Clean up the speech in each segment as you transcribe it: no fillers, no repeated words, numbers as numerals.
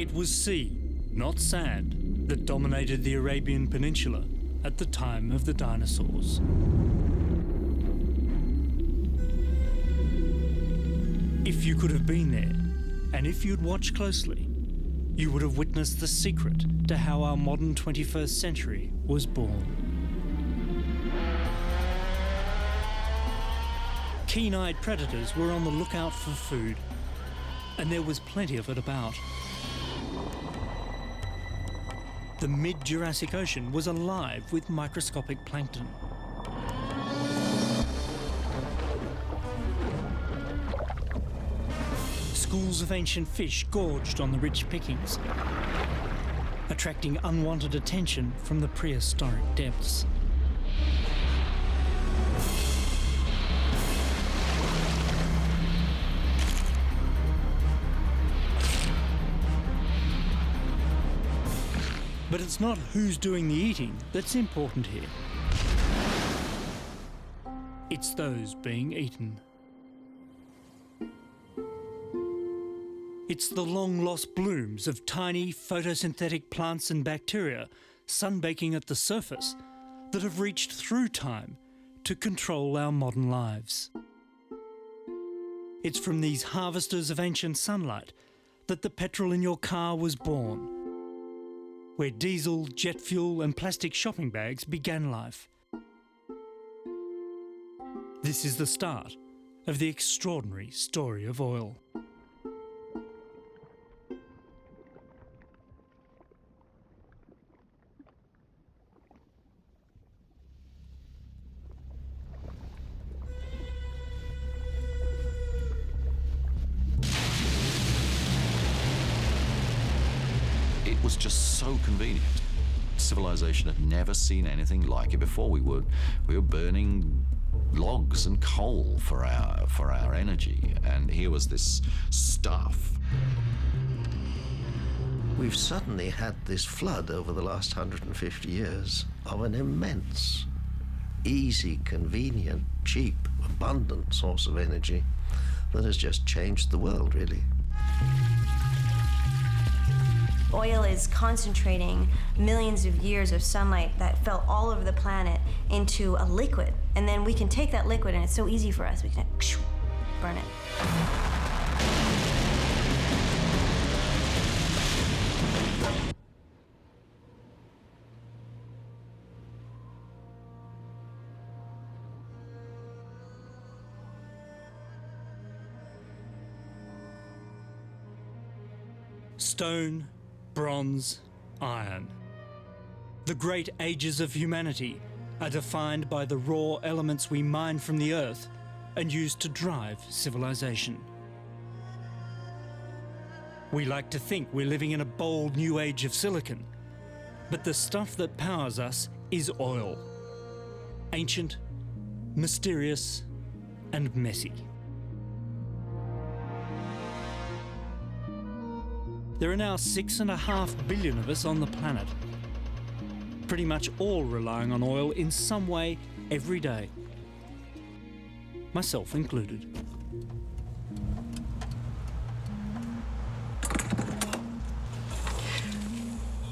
It was sea, not sand, that dominated the Arabian Peninsula at the time of the dinosaurs. If you could have been there, and if you'd watched closely, you would have witnessed the secret to how our modern 21st century was born. Keen-eyed predators were on the lookout for food, and there was plenty of it about. The mid-Jurassic Ocean was alive with microscopic plankton. Schools of ancient fish gorged on the rich pickings, attracting unwanted attention from the prehistoric depths. But it's not who's doing the eating that's important here. It's those being eaten. It's the long-lost blooms of tiny photosynthetic plants and bacteria sunbaking at the surface that have reached through time to control our modern lives. It's from these harvesters of ancient sunlight that the petrol in your car was born, where diesel, jet fuel and plastic shopping bags began life. This is the start of the extraordinary story of oil. It was just so convenient. Civilization had never seen anything like it before. We were burning logs and coal for our energy, and here was this stuff. We've suddenly had this flood over the last 150 years of an immense, easy, convenient, cheap, abundant source of energy that has just changed the world, really. Oil is concentrating millions of years of sunlight that fell all over the planet into a liquid. And then we can take that liquid, and it's so easy for us, we can burn it. Stone, bronze, iron. The great ages of humanity are defined by the raw elements we mine from the earth and use to drive civilization. We like to think we're living in a bold new age of silicon, but the stuff that powers us is oil. Ancient, mysterious, and messy. There are now 6.5 billion of us on the planet, pretty much all relying on oil in some way every day, myself included.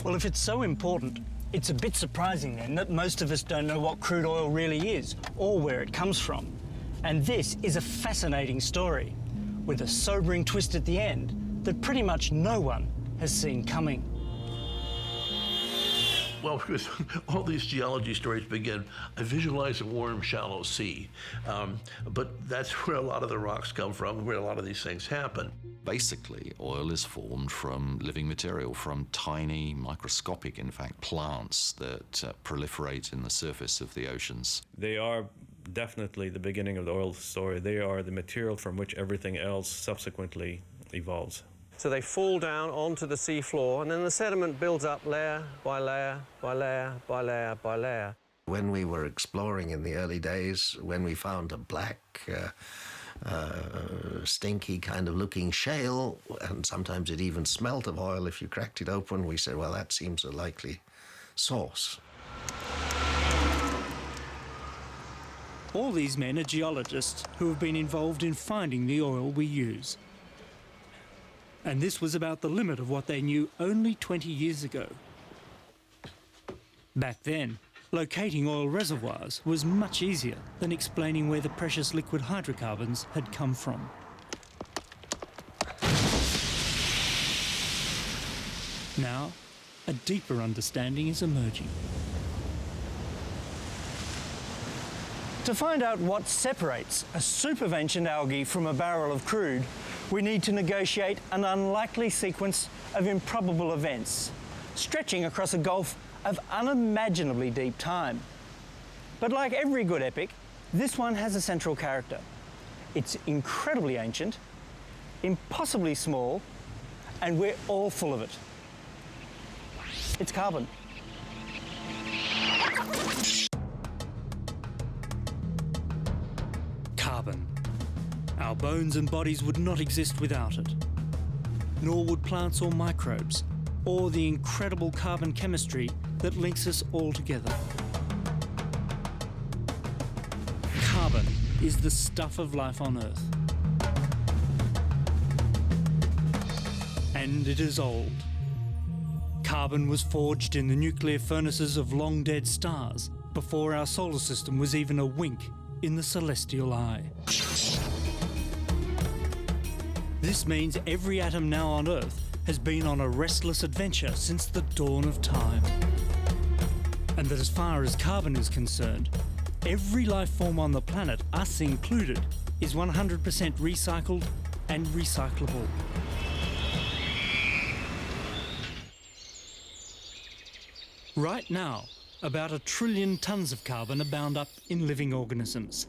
Well, if it's so important, it's a bit surprising then that most of us don't know what crude oil really is or where it comes from. And this is a fascinating story with a sobering twist at the end that pretty much no one has seen coming. Well, because all these geology stories begin, I visualize a warm, shallow sea. But that's where a lot of the rocks come from, where a lot of these things happen. Basically, oil is formed from living material, from tiny, microscopic, in fact, plants that proliferate in the surface of the oceans. They are definitely the beginning of the oil story. They are the material from which everything else subsequently evolves. So they fall down onto the sea floor, and then the sediment builds up layer by layer by layer by layer by layer. When we were exploring in the early days, when we found a black, stinky kind of looking shale, and sometimes it even smelt of oil if you cracked it open, we said, well, that seems a likely source. All these men are geologists who have been involved in finding the oil we use. And this was about the limit of what they knew only 20 years ago. Back then, locating oil reservoirs was much easier than explaining where the precious liquid hydrocarbons had come from. Now, a deeper understanding is emerging. To find out what separates a supervention algae from a barrel of crude, we need to negotiate an unlikely sequence of improbable events, stretching across a gulf of unimaginably deep time. But like every good epic, this one has a central character. It's incredibly ancient, impossibly small, and we're all full of it. It's carbon. Carbon. Our bones and bodies would not exist without it. Nor would plants or microbes, or the incredible carbon chemistry that links us all together. Carbon is the stuff of life on Earth. And it is old. Carbon was forged in the nuclear furnaces of long-dead stars before our solar system was even a wink in the celestial eye. This means every atom now on Earth has been on a restless adventure since the dawn of time. And that as far as carbon is concerned, every life form on the planet, us included, is 100% recycled and recyclable. Right now, about 1 trillion tonnes of carbon are bound up in living organisms.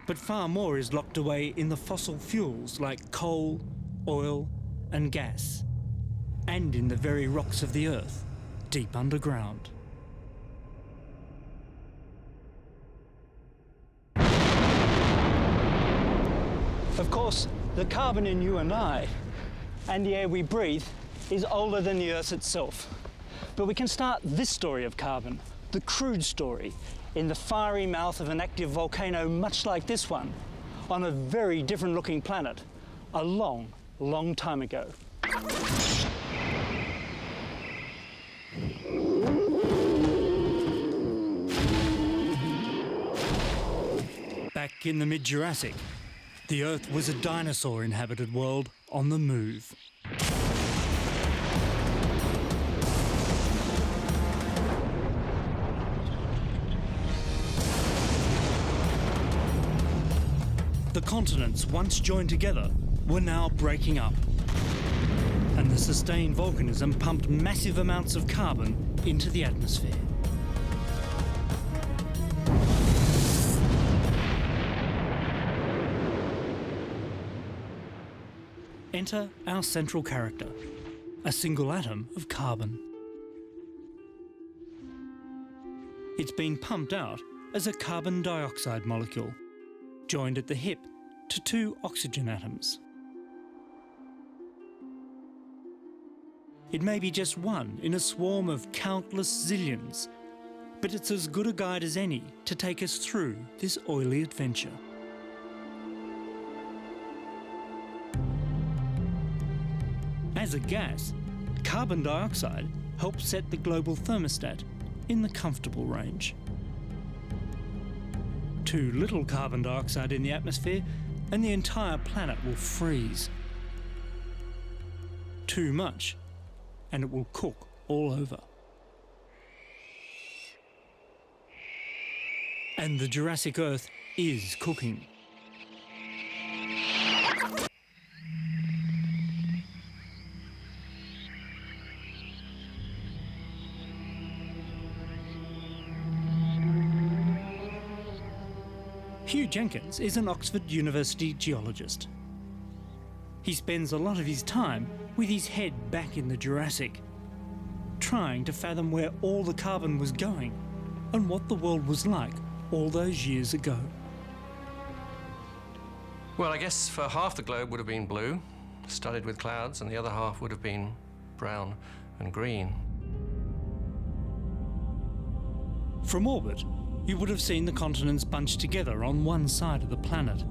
But far more is locked away in the fossil fuels like coal, oil and gas, and in the very rocks of the Earth, deep underground. Of course, the carbon in you and I, and the air we breathe, is older than the Earth itself. But we can start this story of carbon, the Crude story, in the fiery mouth of an active volcano much like this one, on a very different looking planet, a long, long time ago. Back in the mid-Jurassic, the Earth was a dinosaur-inhabited world on the move. The continents, once joined together, were now breaking up. And the sustained volcanism pumped massive amounts of carbon into the atmosphere. Enter our central character, a single atom of carbon. It's been pumped out as a carbon dioxide molecule, joined at the hip to 2 oxygen atoms. It may be just one in a swarm of countless zillions, but it's as good a guide as any to take us through this oily adventure. As a gas, carbon dioxide helps set the global thermostat in the comfortable range. Too little carbon dioxide in the atmosphere and the entire planet will freeze. Too much and it will cook all over. And the Jurassic Earth is cooking. Hugh Jenkins is an Oxford University geologist. He spends a lot of his time with his head back in the Jurassic, trying to fathom where all the carbon was going and what the world was like all those years ago. Well, I guess for half the globe would have been blue, studded with clouds, and the other half would have been brown and green. From orbit, you would have seen the continents bunched together on one side of the planet.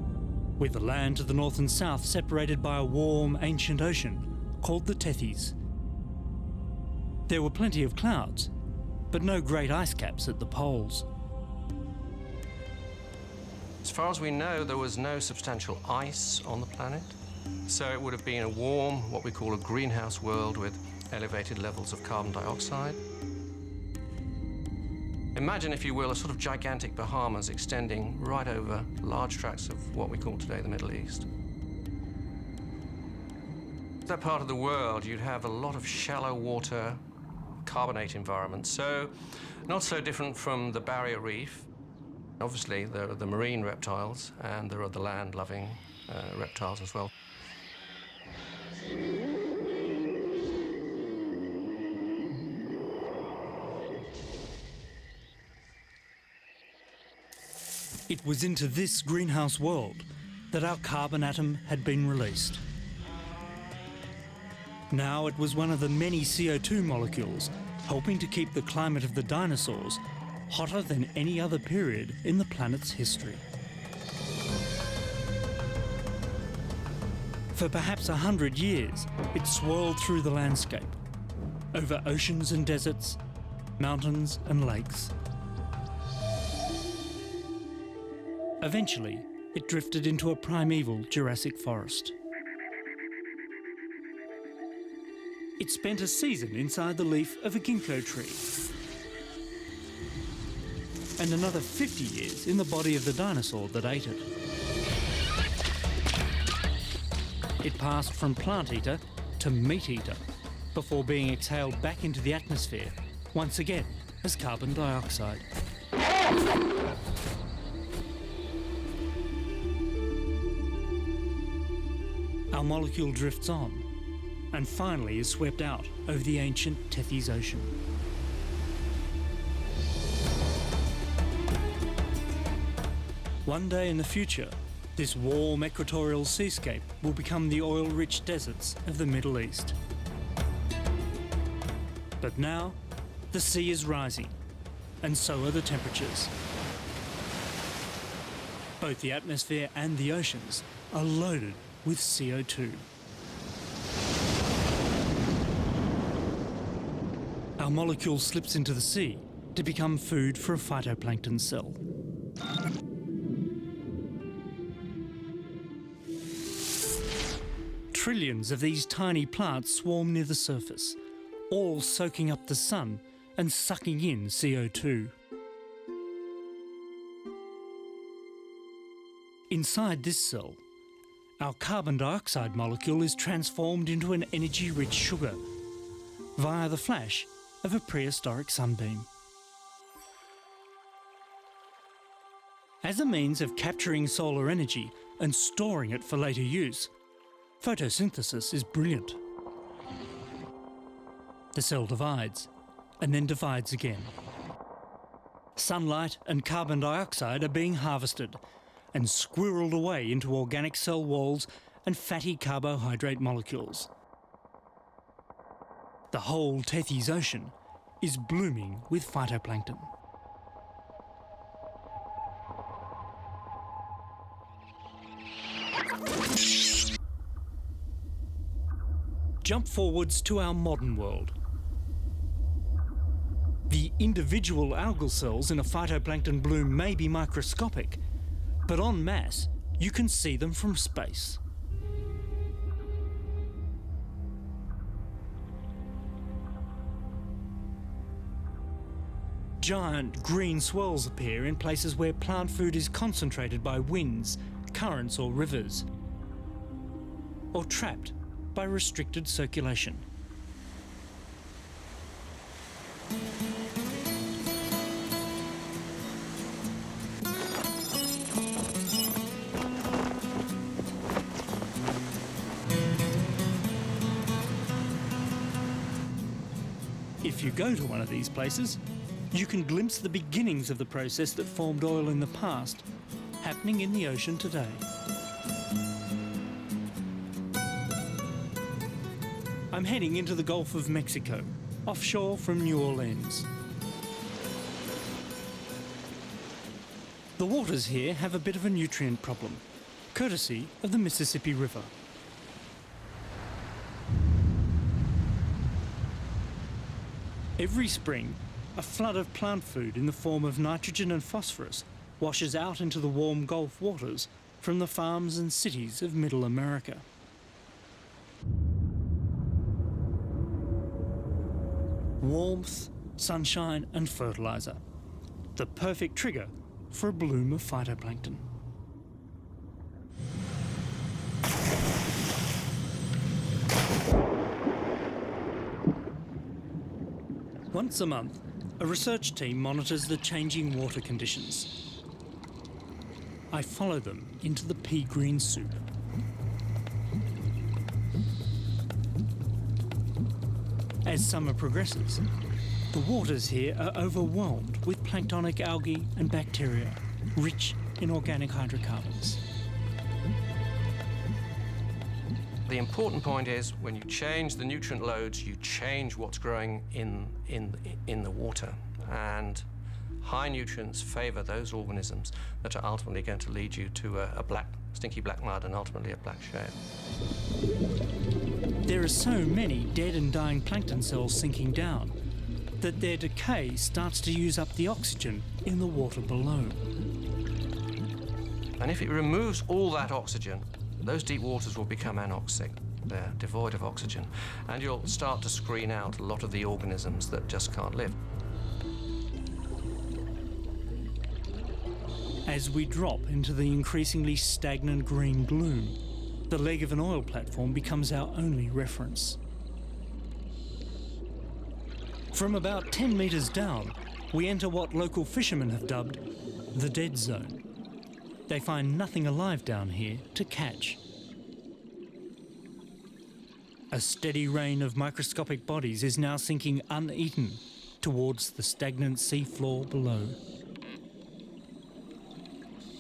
with the land to the north and south separated by a warm, ancient ocean called the Tethys. There were plenty of clouds, but no great ice caps at the poles. As far as we know, there was no substantial ice on the planet, so it would have been a warm, what we call a greenhouse world with elevated levels of carbon dioxide. Imagine, if you will, a sort of gigantic Bahamas extending right over large tracts of what we call today the Middle East. That part of the world, you'd have a lot of shallow water, carbonate environments, so not so different from the barrier reef. Obviously, there are the marine reptiles, and there are the land-loving reptiles as well. It was into this greenhouse world that our carbon atom had been released. Now it was one of the many CO2 molecules helping to keep the climate of the dinosaurs hotter than any other period in the planet's history. For perhaps 100 years, it swirled through the landscape, over oceans and deserts, mountains and lakes. Eventually, it drifted into a primeval Jurassic forest. It spent a season inside the leaf of a ginkgo tree, and another 50 years in the body of the dinosaur that ate it. It passed from plant eater to meat eater before being exhaled back into the atmosphere, once again as carbon dioxide. Our molecule drifts on, and finally is swept out over the ancient Tethys Ocean. One day in the future, this warm equatorial seascape will become the oil-rich deserts of the Middle East. But now, the sea is rising, and so are the temperatures. Both the atmosphere and the oceans are loaded with CO2. Our molecule slips into the sea to become food for a phytoplankton cell. Trillions of these tiny plants swarm near the surface, all soaking up the sun and sucking in CO2. Inside this cell, our carbon dioxide molecule is transformed into an energy-rich sugar via the flash of a prehistoric sunbeam. As a means of capturing solar energy and storing it for later use, photosynthesis is brilliant. The cell divides, and then divides again. Sunlight and carbon dioxide are being harvested and squirreled away into organic cell walls and fatty carbohydrate molecules. The whole Tethys Ocean is blooming with phytoplankton. Jump forwards to our modern world. The individual algal cells in a phytoplankton bloom may be microscopic, but en masse, you can see them from space. Giant green swirls appear in places where plant food is concentrated by winds, currents or rivers, or trapped by restricted circulation. If you go to one of these places, you can glimpse the beginnings of the process that formed oil in the past, happening in the ocean today. I'm heading into the Gulf of Mexico, offshore from New Orleans. The waters here have a bit of a nutrient problem, courtesy of the Mississippi River. Every spring, a flood of plant food in the form of nitrogen and phosphorus washes out into the warm Gulf waters from the farms and cities of Middle America. Warmth, sunshine and fertiliser. The perfect trigger for a bloom of phytoplankton. Once a month, a research team monitors the changing water conditions. I follow them into the pea green soup. As summer progresses, the waters here are overwhelmed with planktonic algae and bacteria, rich in organic hydrocarbons. The important point is when you change the nutrient loads, you change what's growing in the water. And high nutrients favour those organisms that are ultimately going to lead you to a black, stinky black mud and ultimately a black shale. There are so many dead and dying plankton cells sinking down that their decay starts to use up the oxygen in the water below. And if it removes all that oxygen, those deep waters will become anoxic. They're devoid of oxygen. And you'll start to screen out a lot of the organisms that just can't live. As we drop into the increasingly stagnant green gloom, the leg of an oil platform becomes our only reference. From about 10 metres down, we enter what local fishermen have dubbed the dead zone. They find nothing alive down here to catch. A steady rain of microscopic bodies is now sinking uneaten towards the stagnant seafloor below.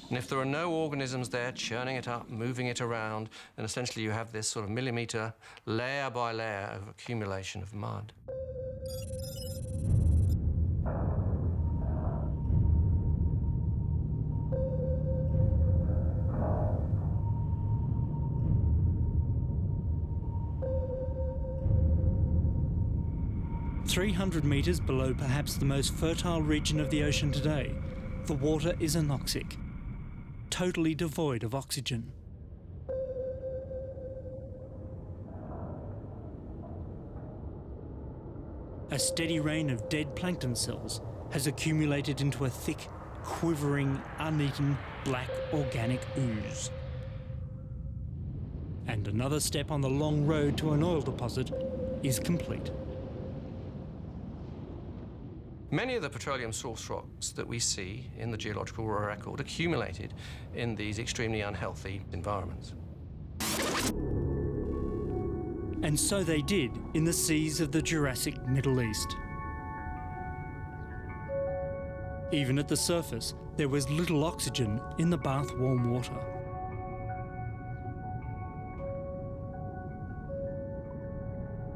And if there are no organisms there churning it up, moving it around, then essentially you have this sort of millimetre, layer by layer of accumulation of mud. "300 metres below perhaps the most fertile region of the ocean today, the water is anoxic, totally devoid of oxygen. A steady rain of dead plankton cells has accumulated into a thick, quivering, uneaten, black organic ooze. And another step on the long road to an oil deposit is complete. Many of the petroleum source rocks that we see in the geological record accumulated in these extremely unhealthy environments. And so they did in the seas of the Jurassic Middle East. Even at the surface, there was little oxygen in the bath warm water.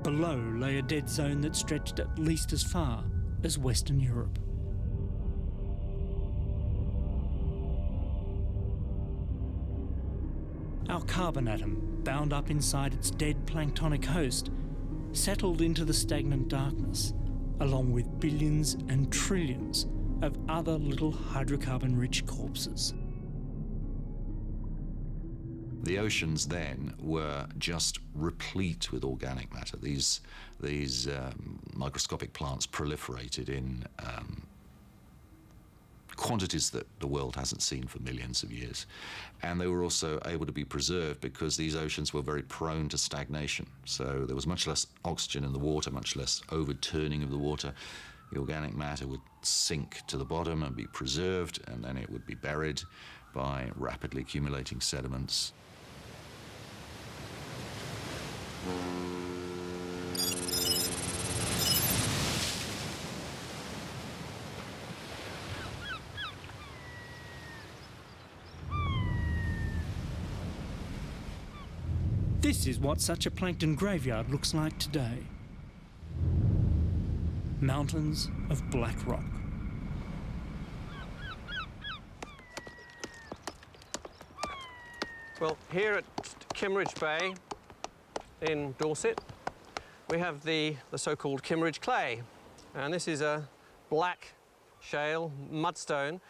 Below lay a dead zone that stretched at least as far as Western Europe. Our carbon atom, bound up inside its dead planktonic host, settled into the stagnant darkness, along with billions and trillions of other little hydrocarbon-rich corpses. The oceans then were just replete with organic matter. These microscopic plants proliferated in quantities that the world hasn't seen for millions of years. And they were also able to be preserved because these oceans were very prone to stagnation. So there was much less oxygen in the water, much less overturning of the water. The organic matter would sink to the bottom and be preserved, and then it would be buried by rapidly accumulating sediments. This is what such a plankton graveyard looks like today. Mountains of black rock. Well, here at Kimmeridge Bay in Dorset, we have the so-called Kimmeridge clay. And this is a black shale mudstone.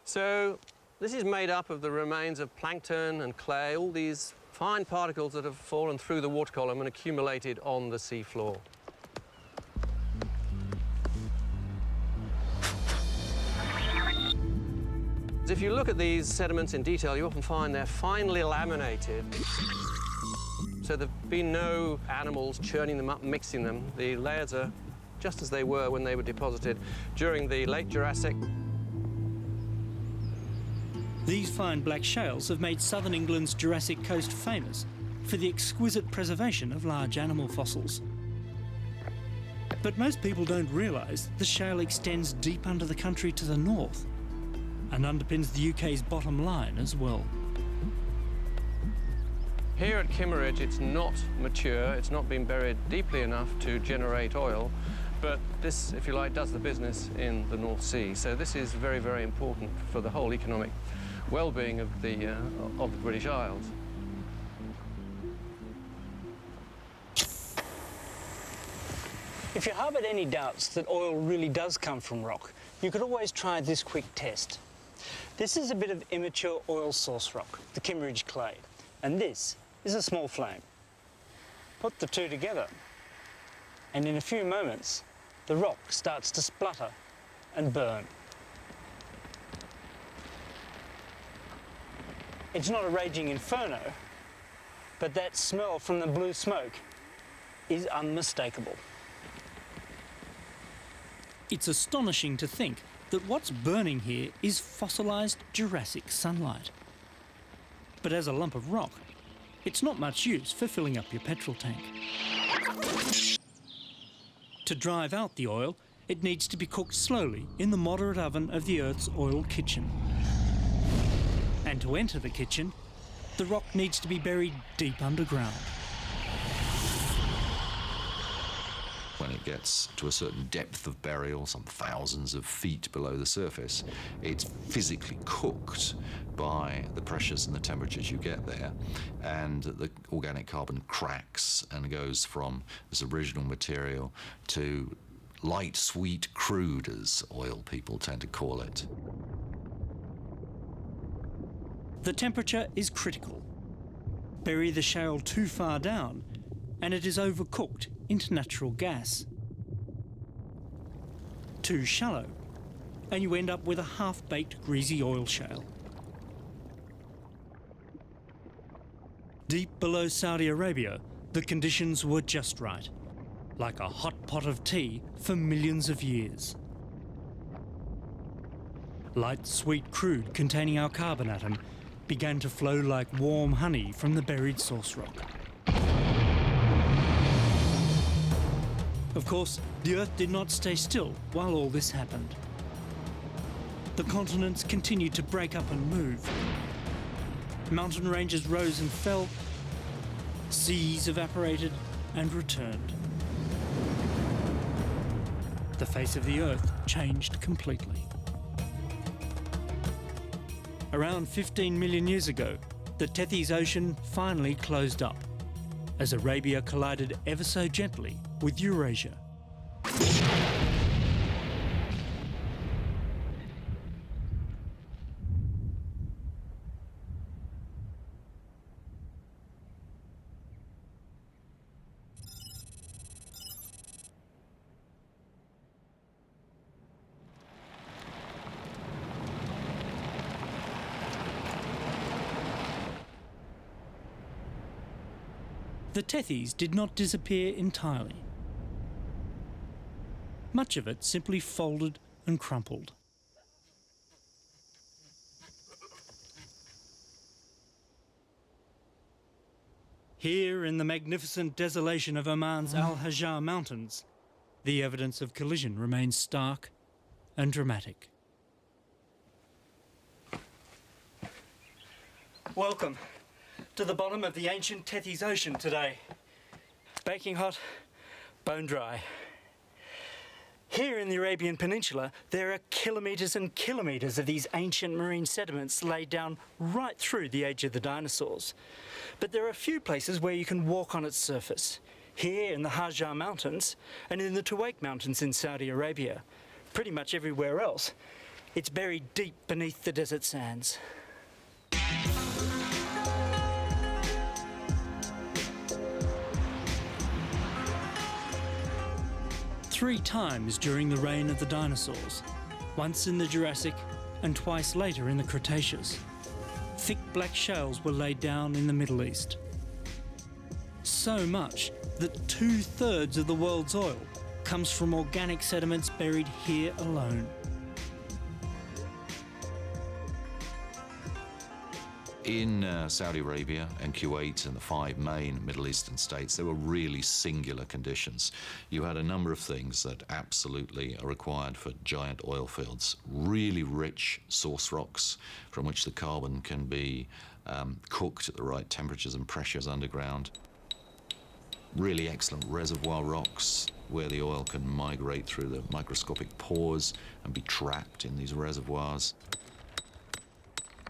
So this is made up of the remains of plankton and clay, all these fine particles that have fallen through the water column and accumulated on the sea floor. If you look at these sediments in detail, you often find they're finely laminated. So there've been no animals churning them up, mixing them. The layers are just as they were when they were deposited during the late Jurassic. These fine black shales have made southern England's Jurassic coast famous for the exquisite preservation of large animal fossils. But most people don't realise the shale extends deep under the country to the north and underpins the UK's bottom line as well. Here at Kimmeridge, it's not mature, it's not been buried deeply enough to generate oil, but this, if you like, does the business in the North Sea. So this is very, very important for the whole economic well-being of the British Isles. If you harboured any doubts that oil really does come from rock, you could always try this quick test. This is a bit of immature oil source rock, the Kimmeridge clay, and this is a small flame. Put the two together, and in a few moments, the rock starts to splutter and burn. It's not a raging inferno, but that smell from the blue smoke is unmistakable. It's astonishing to think that what's burning here is fossilised Jurassic sunlight. But as a lump of rock, it's not much use for filling up your petrol tank. To drive out the oil, it needs to be cooked slowly in the moderate oven of the Earth's oil kitchen. And to enter the kitchen, the rock needs to be buried deep underground. When it gets to a certain depth of burial, some thousands of feet below the surface, it's physically cooked by the pressures and the temperatures you get there, and the organic carbon cracks and goes from this original material to light sweet crude, as oil people tend to call it. The temperature is critical. Bury the shale too far down, and it is overcooked into natural gas. Too shallow, and you end up with a half-baked greasy oil shale. Deep below Saudi Arabia, the conditions were just right, like a hot pot of tea for millions of years. Light, sweet crude containing our carbon atom began to flow like warm honey from the buried source rock. Of course, the Earth did not stay still while all this happened. The continents continued to break up and move. Mountain ranges rose and fell. Seas evaporated and returned. The face of the Earth changed completely. Around 15 million years ago, the Tethys Ocean finally closed up, as Arabia collided ever so gently with Eurasia. The Tethys did not disappear entirely. Much of it simply folded and crumpled. Here in the magnificent desolation of Oman's Al Hajar Mountains, the evidence of collision remains stark and dramatic. Welcome to the bottom of the ancient Tethys Ocean today. Baking hot, bone dry. Here in the Arabian Peninsula, there are kilometres and kilometres of these ancient marine sediments laid down right through the age of the dinosaurs. But there are a few places where you can walk on its surface. Here in the Hajar Mountains and in the Tuwaiq Mountains in Saudi Arabia. Pretty much everywhere else, it's buried deep beneath the desert sands. Three times during the reign of the dinosaurs, once in the Jurassic and twice later in the Cretaceous, thick black shales were laid down in the Middle East. So much that 2/3 of the world's oil comes from organic sediments buried here alone. In Saudi Arabia and Kuwait and the 5 main Middle Eastern states, there were really singular conditions. You had a number of things that absolutely are required for giant oil fields. Really rich source rocks from which the carbon can be cooked at the right temperatures and pressures underground. Really excellent reservoir rocks where the oil can migrate through the microscopic pores and be trapped in these reservoirs.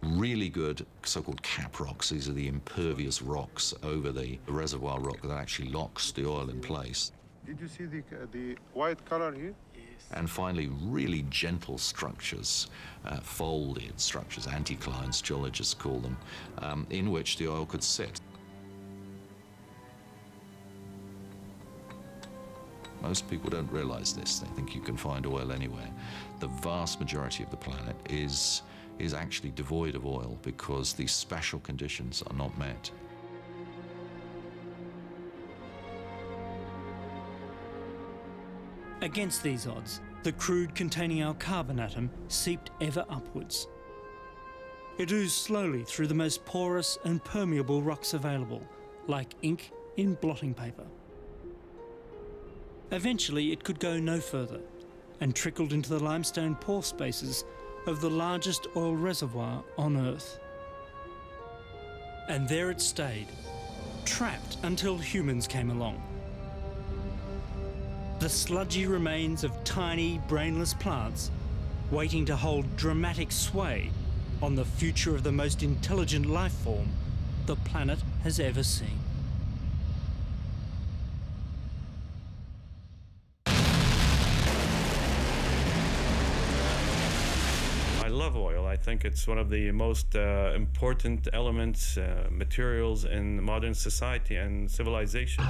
Really good so-called cap rocks. These are the impervious rocks over the reservoir rock that actually locks the oil in place. Did you see the white color here? Yes. And finally, really gentle structures, folded structures, anticlines, geologists call them, in which the oil could sit. Most people don't realize this. They think you can find oil anywhere. The vast majority of the planet is actually devoid of oil because these special conditions are not met. Against these odds, the crude containing our carbon atom seeped ever upwards. It oozed slowly through the most porous and permeable rocks available, like ink in blotting paper. Eventually, it could go no further and trickled into the limestone pore spaces of the largest oil reservoir on Earth. And there it stayed, trapped until humans came along. The sludgy remains of tiny, brainless plants waiting to hold dramatic sway on the future of the most intelligent life form the planet has ever seen. I love oil. I think it's one of the most important elements, materials in modern society and civilization.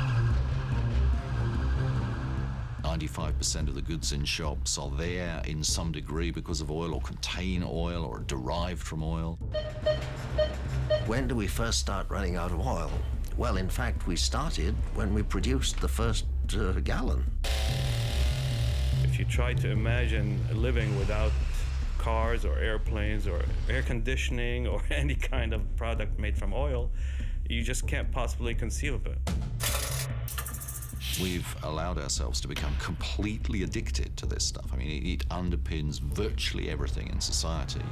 95% of the goods in shops are there in some degree because of oil or contain oil or are derived from oil. When do we first start running out of oil? Well, in fact, we started when we produced the first gallon. If you try to imagine living without cars or airplanes or air conditioning or any kind of product made from oil, you just can't possibly conceive of it. We've allowed ourselves to become completely addicted to this stuff. I mean, it underpins virtually everything in society.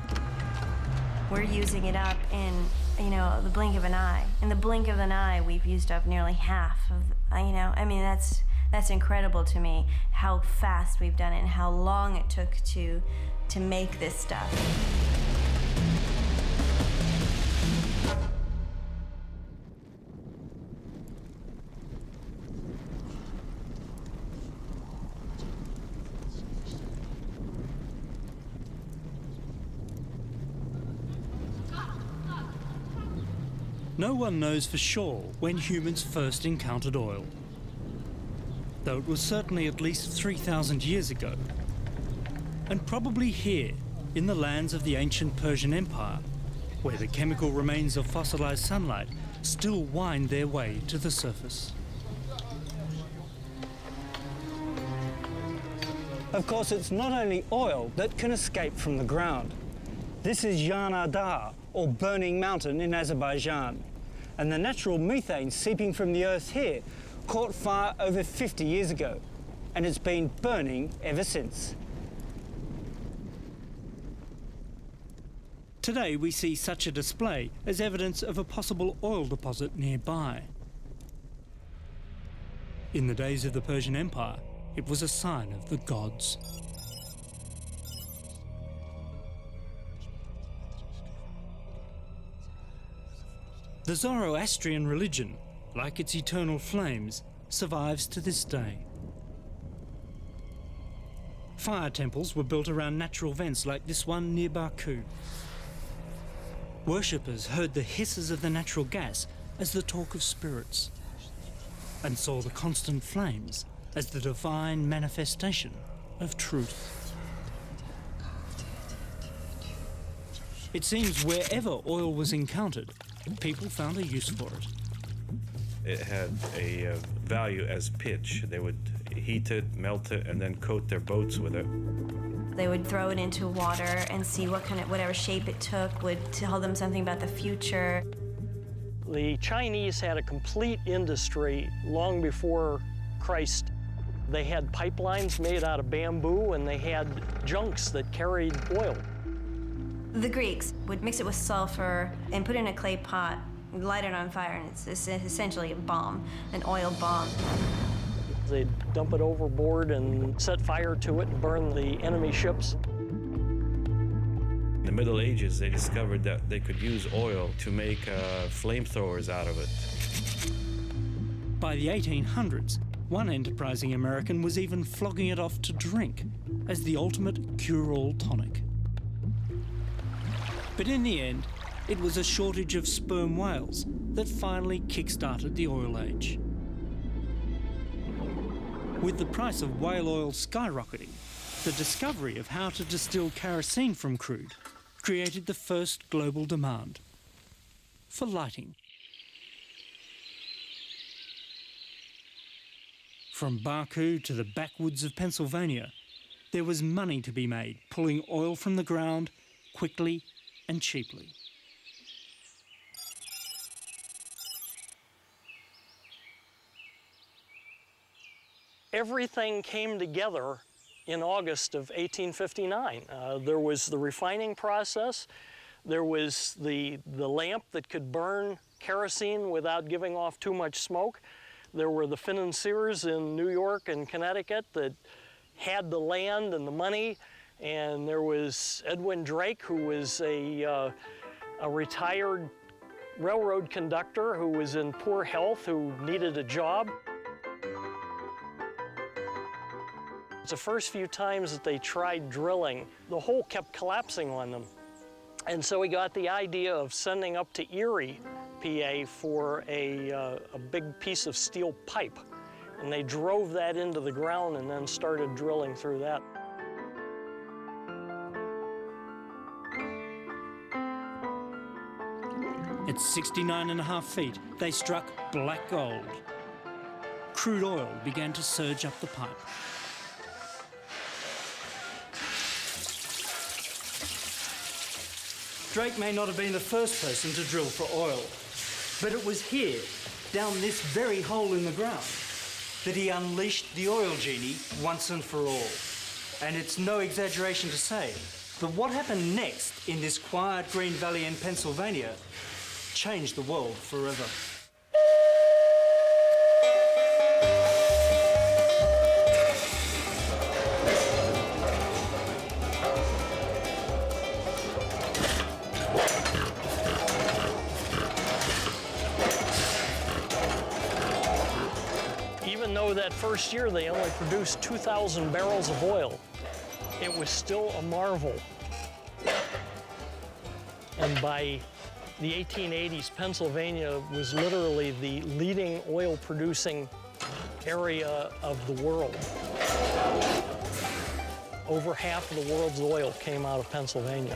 We're using it up in, the blink of an eye. In the blink of an eye, we've used up nearly half of, that's incredible to me, how fast we've done it and how long it took to make this stuff. No one knows for sure when humans first encountered oil, though it was certainly at least 3,000 years ago, and probably here, in the lands of the ancient Persian Empire, where the chemical remains of fossilized sunlight still wind their way to the surface. Of course, it's not only oil that can escape from the ground. This is Janardar, or Burning Mountain in Azerbaijan, and the natural methane seeping from the earth here caught fire over 50 years ago, and it's been burning ever since. Today we see such a display as evidence of a possible oil deposit nearby. In the days of the Persian Empire, It was a sign of the gods. The Zoroastrian religion, like its eternal flames, survives to this day. Fire temples were built around natural vents like this one near Baku. Worshippers heard the hisses of the natural gas as the talk of spirits, and saw the constant flames as the divine manifestation of truth. It seems wherever oil was encountered, people found a use for it. It had a value as pitch. They would heat it, melt it, and then coat their boats with it. They would throw it into water and see whatever shape it took would tell them something about the future. The Chinese had a complete industry long before Christ. They had pipelines made out of bamboo, and they had junks that carried oil. The Greeks would mix it with sulfur and put it in a clay pot, light it on fire, and it's essentially a bomb, an oil bomb. They'd dump it overboard and set fire to it and burn the enemy ships. In the Middle Ages, they discovered that they could use oil to make flamethrowers out of it. By the 1800s, one enterprising American was even flogging it off to drink as the ultimate cure-all tonic. But in the end, it was a shortage of sperm whales that finally kick-started the oil age. With the price of whale oil skyrocketing, the discovery of how to distill kerosene from crude created the first global demand for lighting. From Baku to the backwoods of Pennsylvania, there was money to be made pulling oil from the ground quickly and cheaply. Everything came together in August of 1859. There was the refining process, there was the lamp that could burn kerosene without giving off too much smoke, there were the financiers in New York and Connecticut that had the land and the money, and there was Edwin Drake, who was a retired railroad conductor who was in poor health, who needed a job. The first few times that they tried drilling, the hole kept collapsing on them. And so we got the idea of sending up to Erie, PA, for a big piece of steel pipe. And they drove that into the ground and then started drilling through that. At 69.5 feet, they struck black gold. Crude oil began to surge up the pipe. Drake may not have been the first person to drill for oil, but it was here, down this very hole in the ground, that he unleashed the oil genie once and for all. And it's no exaggeration to say that what happened next in this quiet green valley in Pennsylvania changed the world forever. Even though that first year they only produced 2,000 barrels of oil, it was still a marvel. And by the 1880s, Pennsylvania was literally the leading oil-producing area of the world. Over half of the world's oil came out of Pennsylvania.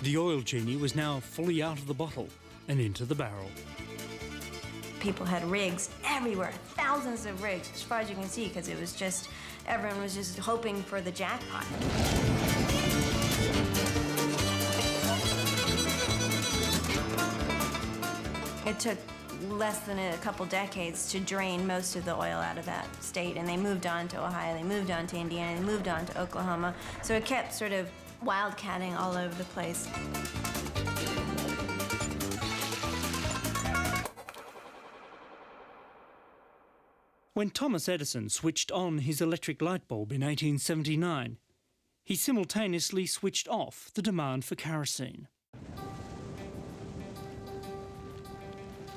The oil genie was now fully out of the bottle and into the barrel. People had rigs everywhere, thousands of rigs, as far as you can see, because it was just, everyone was just hoping for the jackpot. It took less than a couple decades to drain most of the oil out of that state, and they moved on to Ohio, they moved on to Indiana, they moved on to Oklahoma, so it kept sort of wildcatting all over the place. When Thomas Edison switched on his electric light bulb in 1879, he simultaneously switched off the demand for kerosene.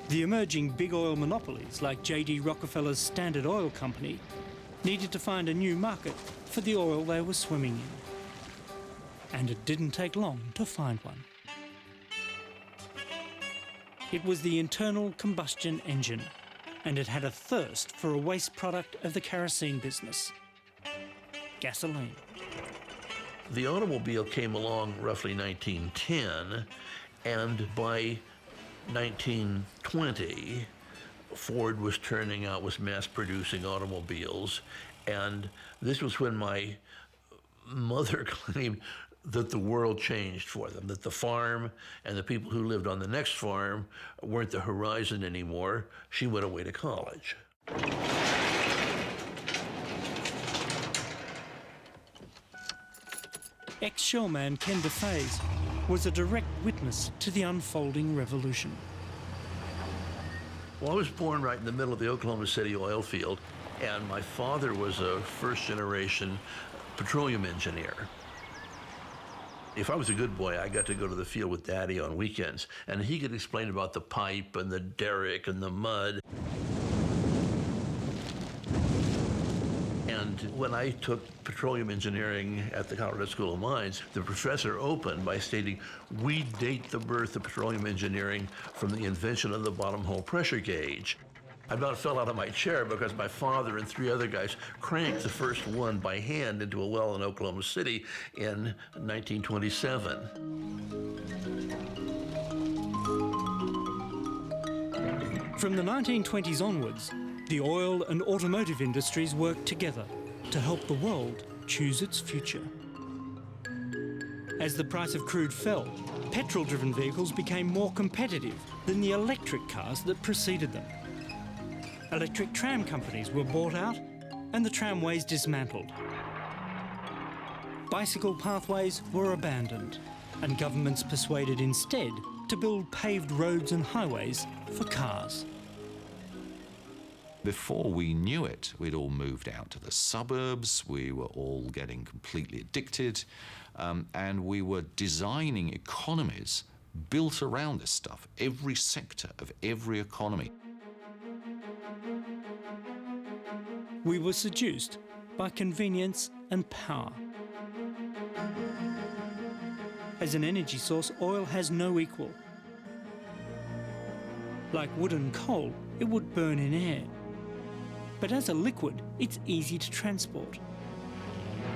The emerging big oil monopolies like J.D. Rockefeller's Standard Oil Company needed to find a new market for the oil they were swimming in. And it didn't take long to find one. It was the internal combustion engine, and it had a thirst for a waste product of the kerosene business: gasoline. The automobile came along roughly 1910, and by 1920, Ford was mass producing automobiles, and this was when my mother claimed that the world changed for them, that the farm and the people who lived on the next farm weren't the horizon anymore. She went away to college. Ex-showman Ken DeFaze was a direct witness to the unfolding revolution. Well, I was born right in the middle of the Oklahoma City oil field, and my father was a first-generation petroleum engineer. If I was a good boy, I got to go to the field with Daddy on weekends, and he could explain about the pipe and the derrick and the mud. And when I took petroleum engineering at the Colorado School of Mines, the professor opened by stating, "We date the birth of petroleum engineering from the invention of the bottom hole pressure gauge." I about fell out of my chair because my father and 3 other guys cranked the first one by hand into a well in Oklahoma City in 1927. From the 1920s onwards, the oil and automotive industries worked together to help the world choose its future. As the price of crude fell, petrol-driven vehicles became more competitive than the electric cars that preceded them. Electric tram companies were bought out and the tramways dismantled. Bicycle pathways were abandoned and governments persuaded instead to build paved roads and highways for cars. Before we knew it, we'd all moved out to the suburbs, we were all getting completely addicted, and we were designing economies built around this stuff, every sector of every economy. We were seduced by convenience and power. As an energy source, oil has no equal. Like wood and coal, it would burn in air. But as a liquid, it's easy to transport.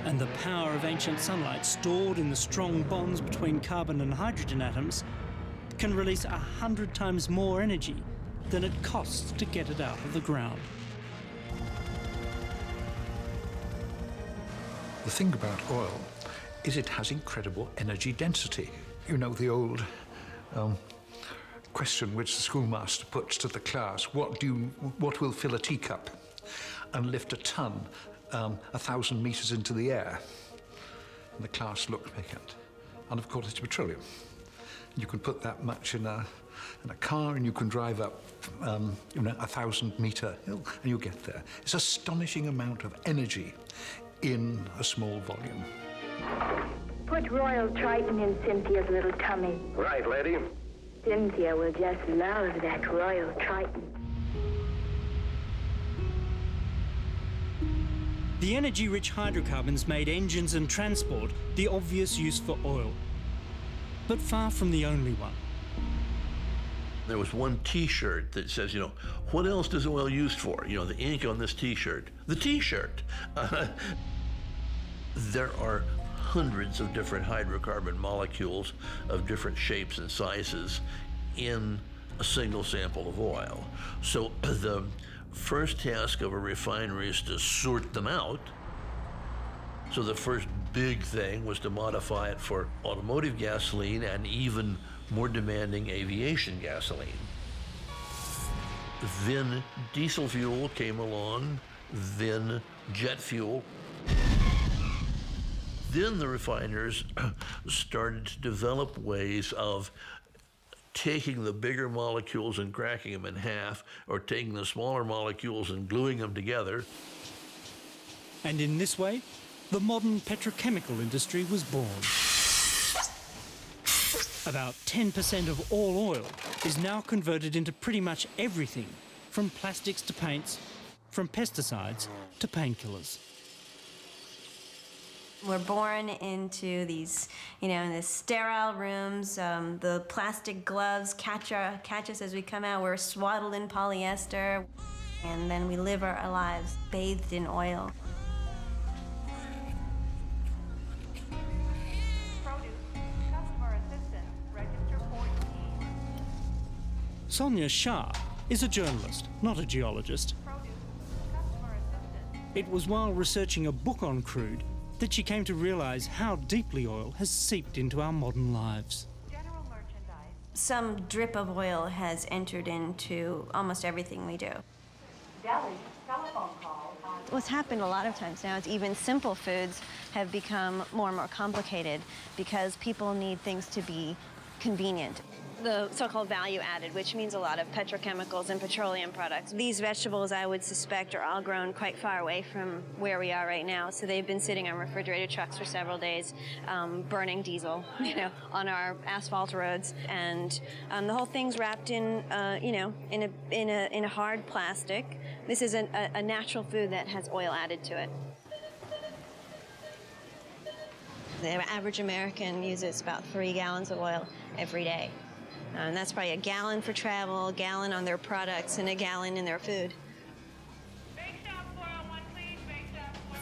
And the power of ancient sunlight stored in the strong bonds between carbon and hydrogen atoms can release 100 times more energy than it costs to get it out of the ground. The thing about oil is it has incredible energy density. You know, the old question which the schoolmaster puts to the class, what will fill a teacup and lift a ton 1,000 meters into the air? And the class looks vacant. And of course it's petroleum. You can put that much in a car and you can drive up 1,000 meter hill and you'll get there. It's an astonishing amount of energy in a small volume. Put Royal Triton in Cynthia's little tummy. Right, lady. Cynthia will just love that Royal Triton. The energy-rich hydrocarbons made engines and transport the obvious use for oil, but far from the only one. There was one T-shirt that says, what else does oil used for? The ink on this T-shirt. The T-shirt. There are hundreds of different hydrocarbon molecules of different shapes and sizes in a single sample of oil. So the first task of a refinery is to sort them out. So the first big thing was to modify it for automotive gasoline and even more demanding aviation gasoline. Then diesel fuel came along, then jet fuel. Then the refiners started to develop ways of taking the bigger molecules and cracking them in half, or taking the smaller molecules and gluing them together. And in this way, the modern petrochemical industry was born. About 10% of all oil is now converted into pretty much everything, from plastics to paints, from pesticides to painkillers. We're born into these, in these sterile rooms. The plastic gloves catch us as we come out. We're swaddled in polyester, and then we live our lives bathed in oil. Sonia Shah is a journalist, not a geologist. It was while researching a book on crude that she came to realise how deeply oil has seeped into our modern lives. Some drip of oil has entered into almost everything we do. What's happened a lot of times now is even simple foods have become more and more complicated because people need things to be convenient. The so-called value added, which means a lot of petrochemicals and petroleum products. These vegetables, I would suspect, are all grown quite far away from where we are right now. So they've been sitting on refrigerated trucks for several days, burning diesel, on our asphalt roads. And the whole thing's wrapped in, in a hard plastic. This is a natural food that has oil added to it. The average American uses about 3 gallons of oil every day. And that's probably a gallon for travel, a gallon on their products, and a gallon in their food.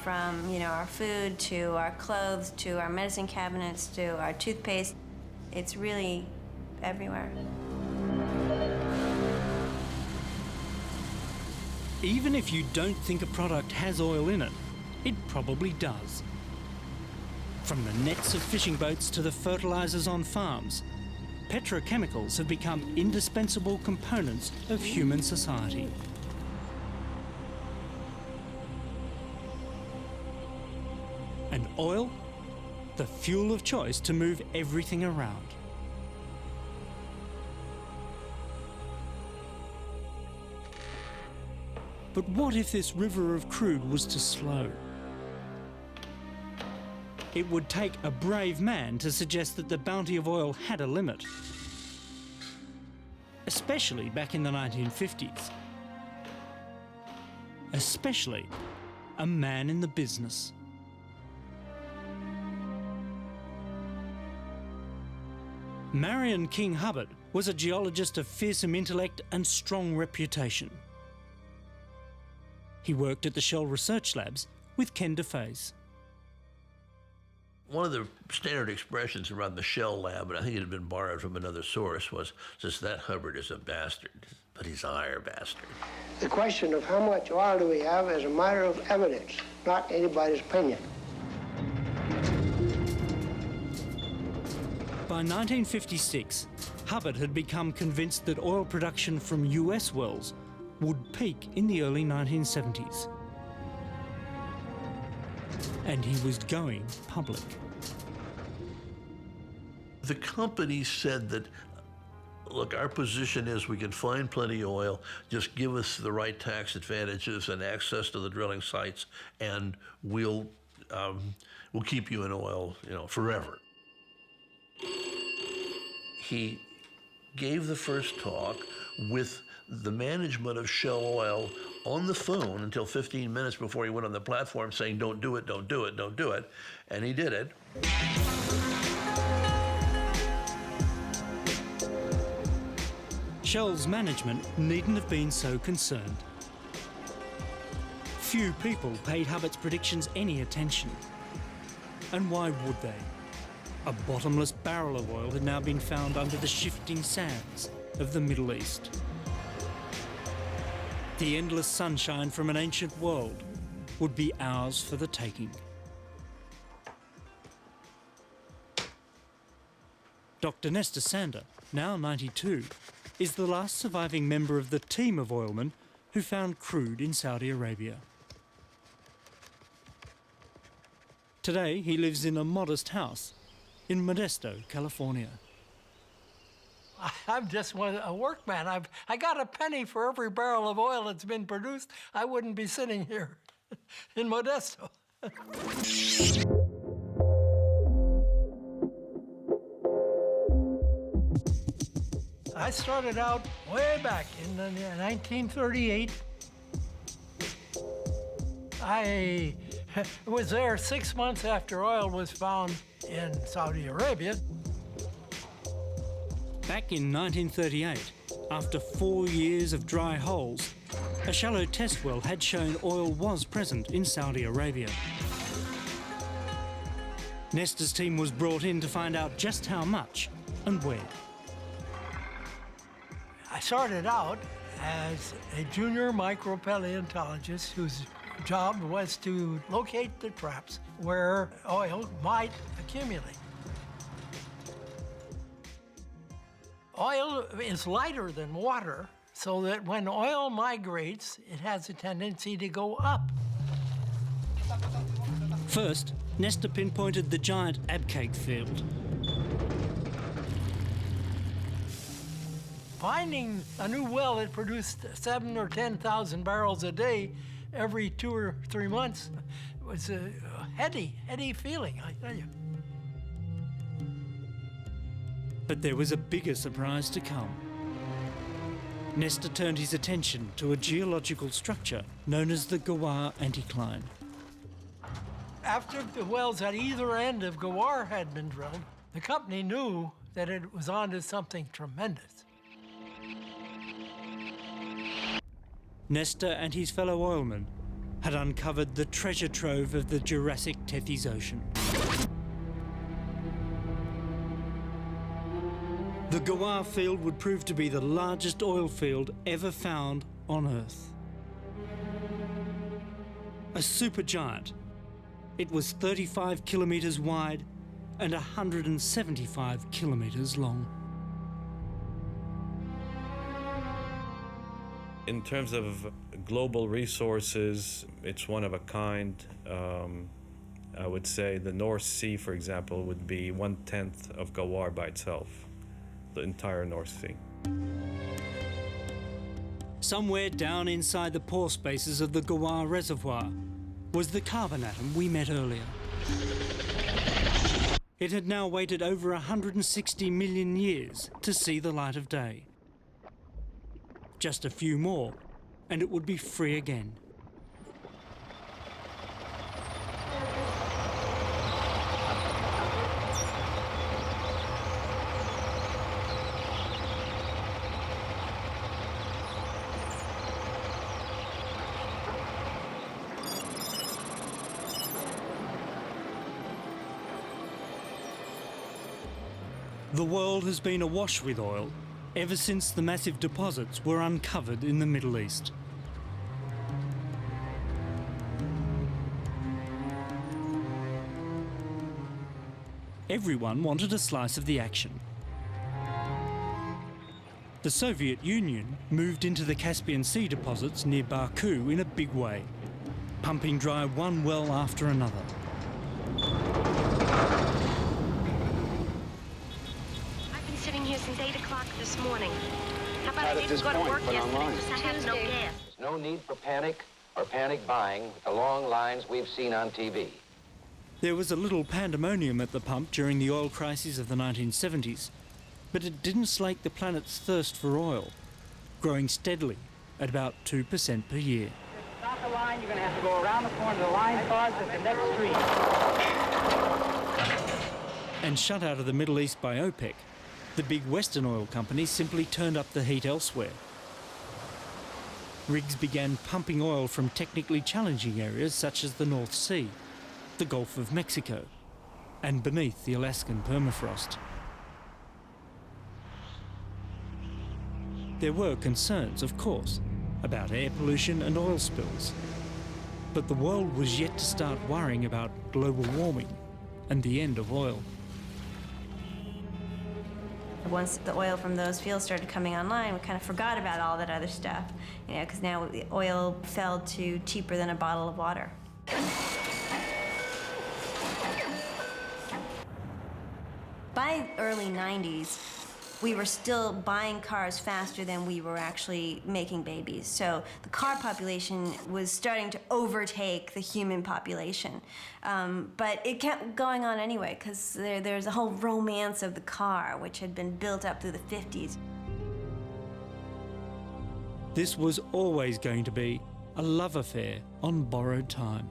From, our food to our clothes to our medicine cabinets to our toothpaste, it's really everywhere. Even if you don't think a product has oil in it, it probably does. From the nets of fishing boats to the fertilisers on farms, petrochemicals have become indispensable components of human society. And oil, the fuel of choice to move everything around. But what if this river of crude was to slow? It would take a brave man to suggest that the bounty of oil had a limit, especially back in the 1950s. Especially a man in the business. Marion King Hubbard was a geologist of fearsome intellect and strong reputation. He worked at the Shell Research Labs with Ken DeFaze. One of the standard expressions around the Shell lab, and I think it had been borrowed from another source, was just that Hubbard is a bastard, but he's a higher bastard. The question of how much oil do we have is a matter of evidence, not anybody's opinion. By 1956, Hubbard had become convinced that oil production from US wells would peak in the early 1970s. And he was going public. The company said that, look, our position is we can find plenty of oil, just give us the right tax advantages and access to the drilling sites, and we'll keep you in oil, forever. He gave the first talk with the management of Shell Oil on the phone until 15 minutes before he went on the platform saying, don't do it, don't do it, don't do it. And he did it. Shell's management needn't have been so concerned. Few people paid Hubbard's predictions any attention. And why would they? A bottomless barrel of oil had now been found under the shifting sands of the Middle East. The endless sunshine from an ancient world would be ours for the taking. Dr. Nesta Sander, now 92, is the last surviving member of the team of oilmen who found crude in Saudi Arabia. Today, he lives in a modest house in Modesto, California. I'm just a workman. I got a penny for every barrel of oil that's been produced. I wouldn't be sitting here in Modesto. I started out way back in 1938. I was there 6 months after oil was found in Saudi Arabia. Back in 1938, after 4 years of dry holes, a shallow test well had shown oil was present in Saudi Arabia. Nestor's team was brought in to find out just how much and where. I started out as a junior micropaleontologist whose job was to locate the traps where oil might accumulate. Oil is lighter than water, so that when oil migrates, it has a tendency to go up. First, Nestor pinpointed the giant Abcake field. Finding a new well that produced 7,000 or 10,000 barrels a day every 2 or 3 months was a heady feeling, I tell you. But there was a bigger surprise to come. Nestor turned his attention to a geological structure known as the Gawar anticline. After the wells at either end of Gawar had been drilled, the company knew that it was onto something tremendous. Nestor and his fellow oilmen had uncovered the treasure trove of the Jurassic Tethys Ocean. The Gawar field would prove to be the largest oil field ever found on Earth. A supergiant, it was 35 kilometres wide and 175 kilometres long. In terms of global resources, it's one of a kind. I would say the North Sea, for example, would be 1/10 of Gawar by itself, the entire North Sea. Somewhere down inside the pore spaces of the Gawar reservoir was the carbon atom we met earlier. It had now waited over 160 million years to see the light of day. Just a few more, and it would be free again. The world has been awash with oil ever since the massive deposits were uncovered in the Middle East. Everyone wanted a slice of the action. The Soviet Union moved into the Caspian Sea deposits near Baku in a big way, pumping dry one well after another. Sitting here since 8 o'clock this morning. How about I didn't go to work yesterday because I have no gas? There's no need for panic or panic buying with the long lines we've seen on TV. There was a little pandemonium at the pump during the oil crises of the 1970s, but it didn't slake the planet's thirst for oil, growing steadily at about 2% per year. Stop the line, you're going to have to go around the corner. The line starts at the next street. And shut out of the Middle East by OPEC, the big Western oil companies simply turned up the heat elsewhere. Rigs began pumping oil from technically challenging areas such as the North Sea, the Gulf of Mexico, and beneath the Alaskan permafrost. There were concerns, of course, about air pollution and oil spills, but the world was yet to start worrying about global warming and the end of oil. Once the oil from those fields started coming online, we kind of forgot about all that other stuff, because now the oil fell to cheaper than a bottle of water. By early 90s, we were still buying cars faster than we were actually making babies. So the car population was starting to overtake the human population. But it kept going on anyway, because there's a whole romance of the car, which had been built up through the 50s. This was always going to be a love affair on borrowed time.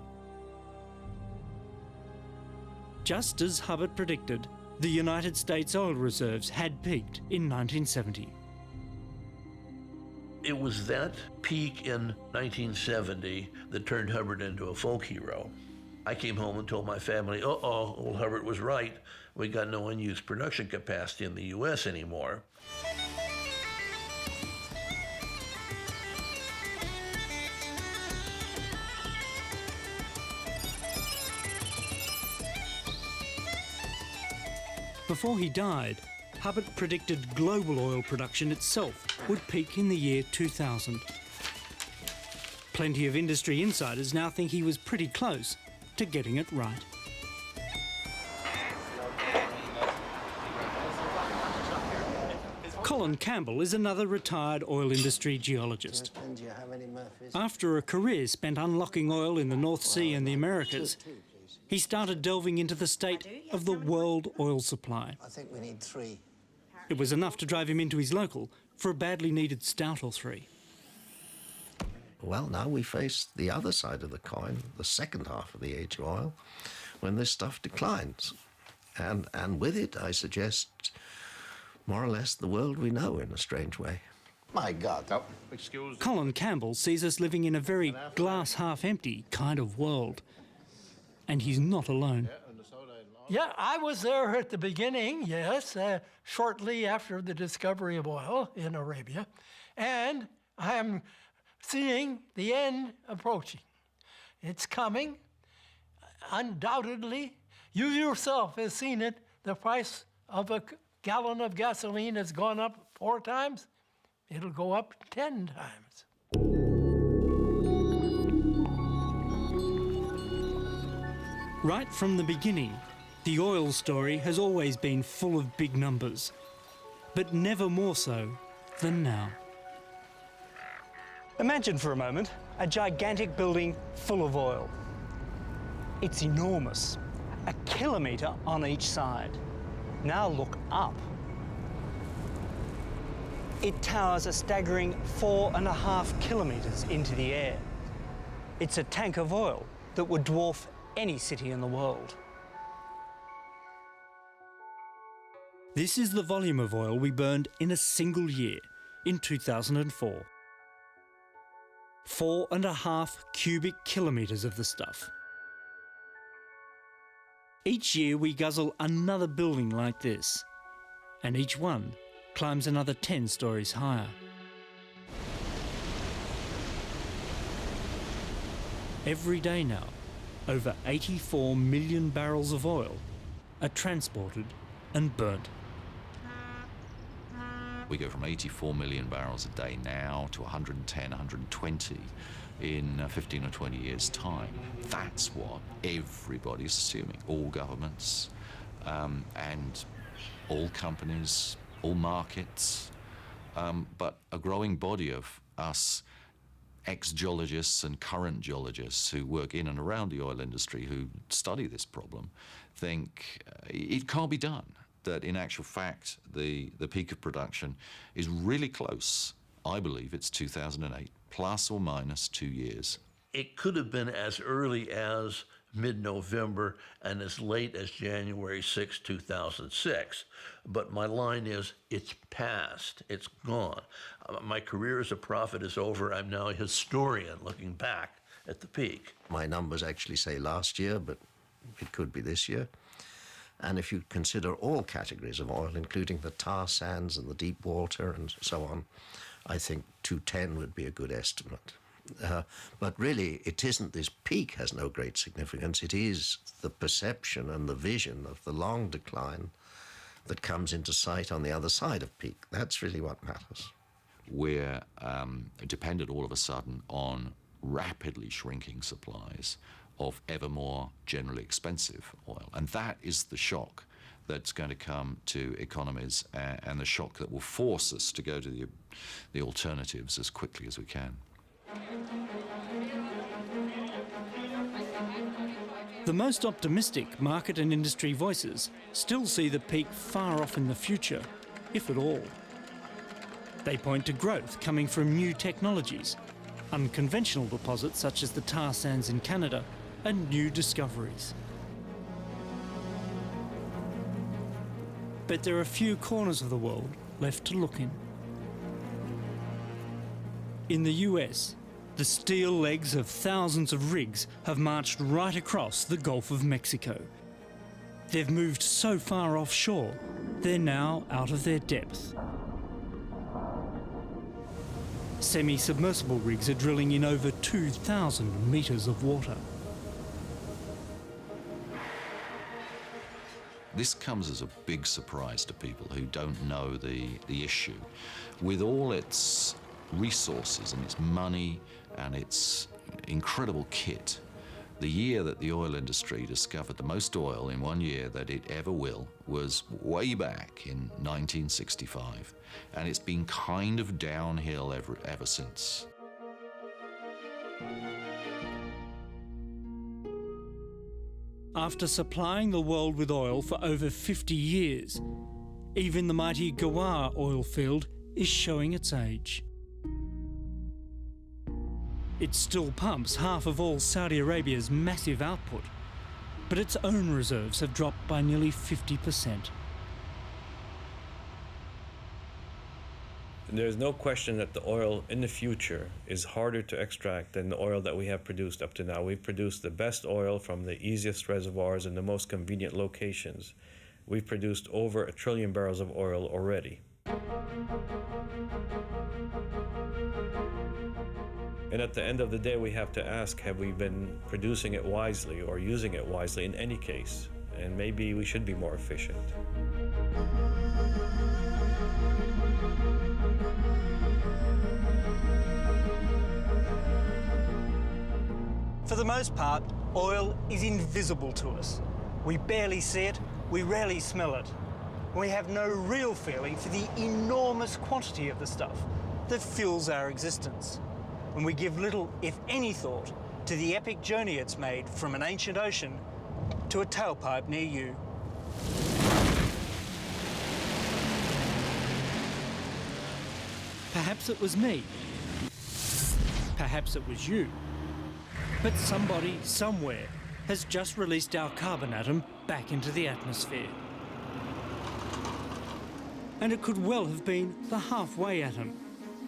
Just as Hubbard predicted, the United States oil reserves had peaked in 1970. It was that peak in 1970 that turned Hubbard into a folk hero. I came home and told my family, uh-oh, old Hubbard was right. We got no unused production capacity in the U.S. anymore. Before he died, Hubbard predicted global oil production itself would peak in the year 2000. Plenty of industry insiders now think he was pretty close to getting it right. Colin Campbell is another retired oil industry geologist. After a career spent unlocking oil in the North Sea and the Americas, he started delving into the state of the world oil supply. I think we need 3. It was enough to drive him into his local for a badly needed stout or 3. Well, now we face the other side of the coin, the second half of the age of oil, when this stuff declines. And with it, I suggest, more or less the world we know in a strange way. My God. Oh. Excuse me. Colin Campbell sees us living in a very glass half empty kind of world. And he's not alone. Yeah, I was there at the beginning, yes, shortly after the discovery of oil in Arabia. And I am seeing the end approaching. It's coming, undoubtedly. You yourself have seen it. The price of a gallon of gasoline has gone up 4 times. It'll go up 10 times. Right from the beginning, the oil story has always been full of big numbers, but never more so than now. Imagine for a moment a gigantic building full of oil. It's enormous, 1 kilometre on each side. Now look up. It towers a staggering 4.5 kilometres into the air. It's a tank of oil that would dwarf any city in the world. This is the volume of oil we burned in a single year in 2004. 4.5 cubic kilometres of the stuff. Each year we guzzle another building like this, and each one climbs another 10 stories higher. Every day now, over 84 million barrels of oil are transported and burnt. We go from 84 million barrels a day now to 110, 120 in 15 or 20 years' time. That's what everybody's assuming, all governments and all companies, all markets, but a growing body of us ex-geologists and current geologists who work in and around the oil industry who study this problem think it can't be done, that in actual fact the peak of production is really close. I believe it's 2008, plus or minus 2 years. It could have been as early as mid-November and as late as January 6, 2006. But my line is, it's past, it's gone. My career as a prophet is over. I'm now a historian looking back at the peak. My numbers actually say last year, but it could be this year. And if you consider all categories of oil, including the tar sands and the deep water and so on, I think 210 would be a good estimate. But really, it isn't this peak has no great significance. It is the perception and the vision of the long decline that comes into sight on the other side of peak. That's really what matters. We're dependent all of a sudden on rapidly shrinking supplies of ever more generally expensive oil. And that is the shock that's going to come to economies and the shock that will force us to go to the alternatives as quickly as we can. The most optimistic market and industry voices still see the peak far off in the future, if at all. They point to growth coming from new technologies, unconventional deposits such as the tar sands in Canada, and new discoveries. But there are few corners of the world left to look in. In the US, the steel legs of thousands of rigs have marched right across the Gulf of Mexico. They've moved so far offshore, they're now out of their depth. Semi-submersible rigs are drilling in over 2,000 metres of water. This comes as a big surprise to people who don't know the issue. With all its resources and its money and its incredible kit, the year that the oil industry discovered the most oil in one year that it ever will was way back in 1965, and it's been kind of downhill ever since. After supplying the world with oil for over 50 years, even the mighty Ghawar oil field is showing its age. It still pumps half of all Saudi Arabia's massive output, but its own reserves have dropped by nearly 50%. There's no question that the oil in the future is harder to extract than the oil that we have produced up to now. We've produced the best oil from the easiest reservoirs and the most convenient locations. We've produced over 1 trillion barrels of oil already. And at the end of the day, we have to ask, have we been producing it wisely or using it wisely in any case? And maybe we should be more efficient. For the most part, oil is invisible to us. We barely see it, we rarely smell it. We have no real feeling for the enormous quantity of the stuff that fuels our existence. And we give little, if any, thought to the epic journey it's made from an ancient ocean to a tailpipe near you. Perhaps it was me. Perhaps it was you. But somebody, somewhere, has just released our carbon atom back into the atmosphere. And it could well have been the halfway atom,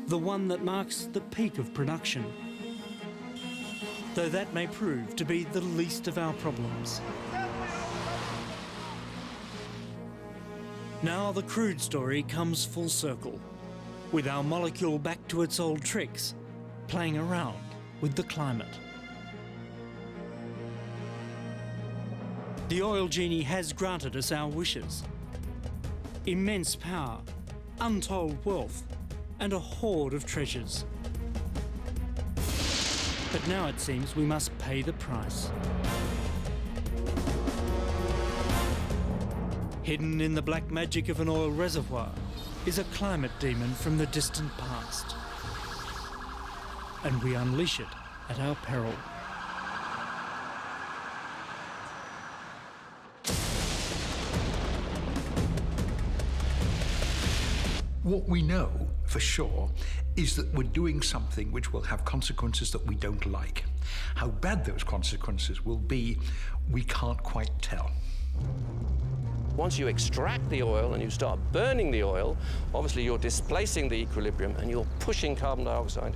the one that marks the peak of production. Though that may prove to be the least of our problems. Now the crude story comes full circle, with our molecule back to its old tricks, playing around with the climate. The oil genie has granted us our wishes. Immense power, untold wealth, and a hoard of treasures. But now it seems we must pay the price. Hidden in the black magic of an oil reservoir is a climate demon from the distant past. And we unleash it at our peril. What we know for sure is that we're doing something which will have consequences that we don't like. How bad those consequences will be, we can't quite tell. Once you extract the oil and you start burning the oil, obviously you're displacing the equilibrium and you're pushing carbon dioxide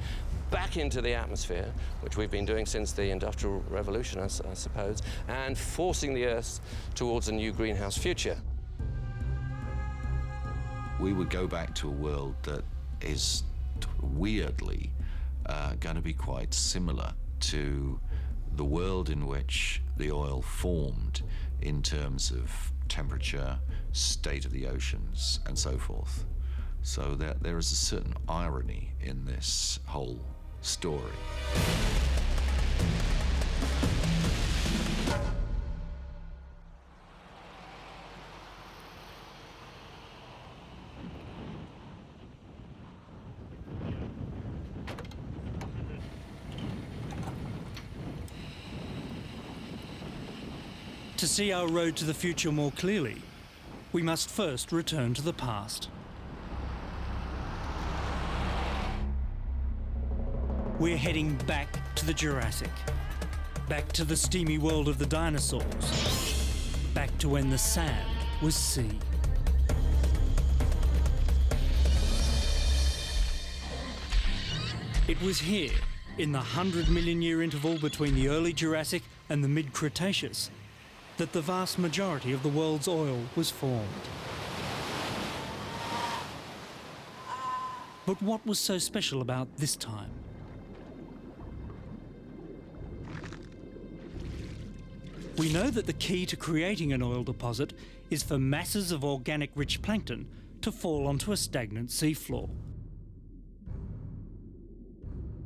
back into the atmosphere, which we've been doing since the Industrial Revolution, I suppose, and forcing the Earth towards a new greenhouse future. We would go back to a world that is weirdly going to be quite similar to the world in which the oil formed in terms of temperature, state of the oceans, and so forth. So there is a certain irony in this whole story. To see our road to the future more clearly, we must first return to the past. We're heading back to the Jurassic, back to the steamy world of the dinosaurs, back to when the sand was sea. It was here, in the 100 million year interval between the early Jurassic and the mid-Cretaceous, that the vast majority of the world's oil was formed. But what was so special about this time? We know that the key to creating an oil deposit is for masses of organic rich plankton to fall onto a stagnant seafloor.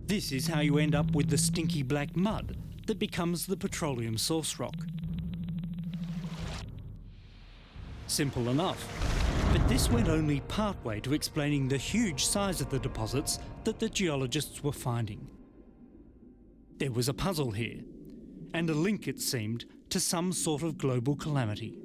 This is how you end up with the stinky black mud that becomes the petroleum source rock. Simple enough, but this went only partway to explaining the huge size of the deposits that the geologists were finding. There was a puzzle here, and a link, it seemed, to some sort of global calamity.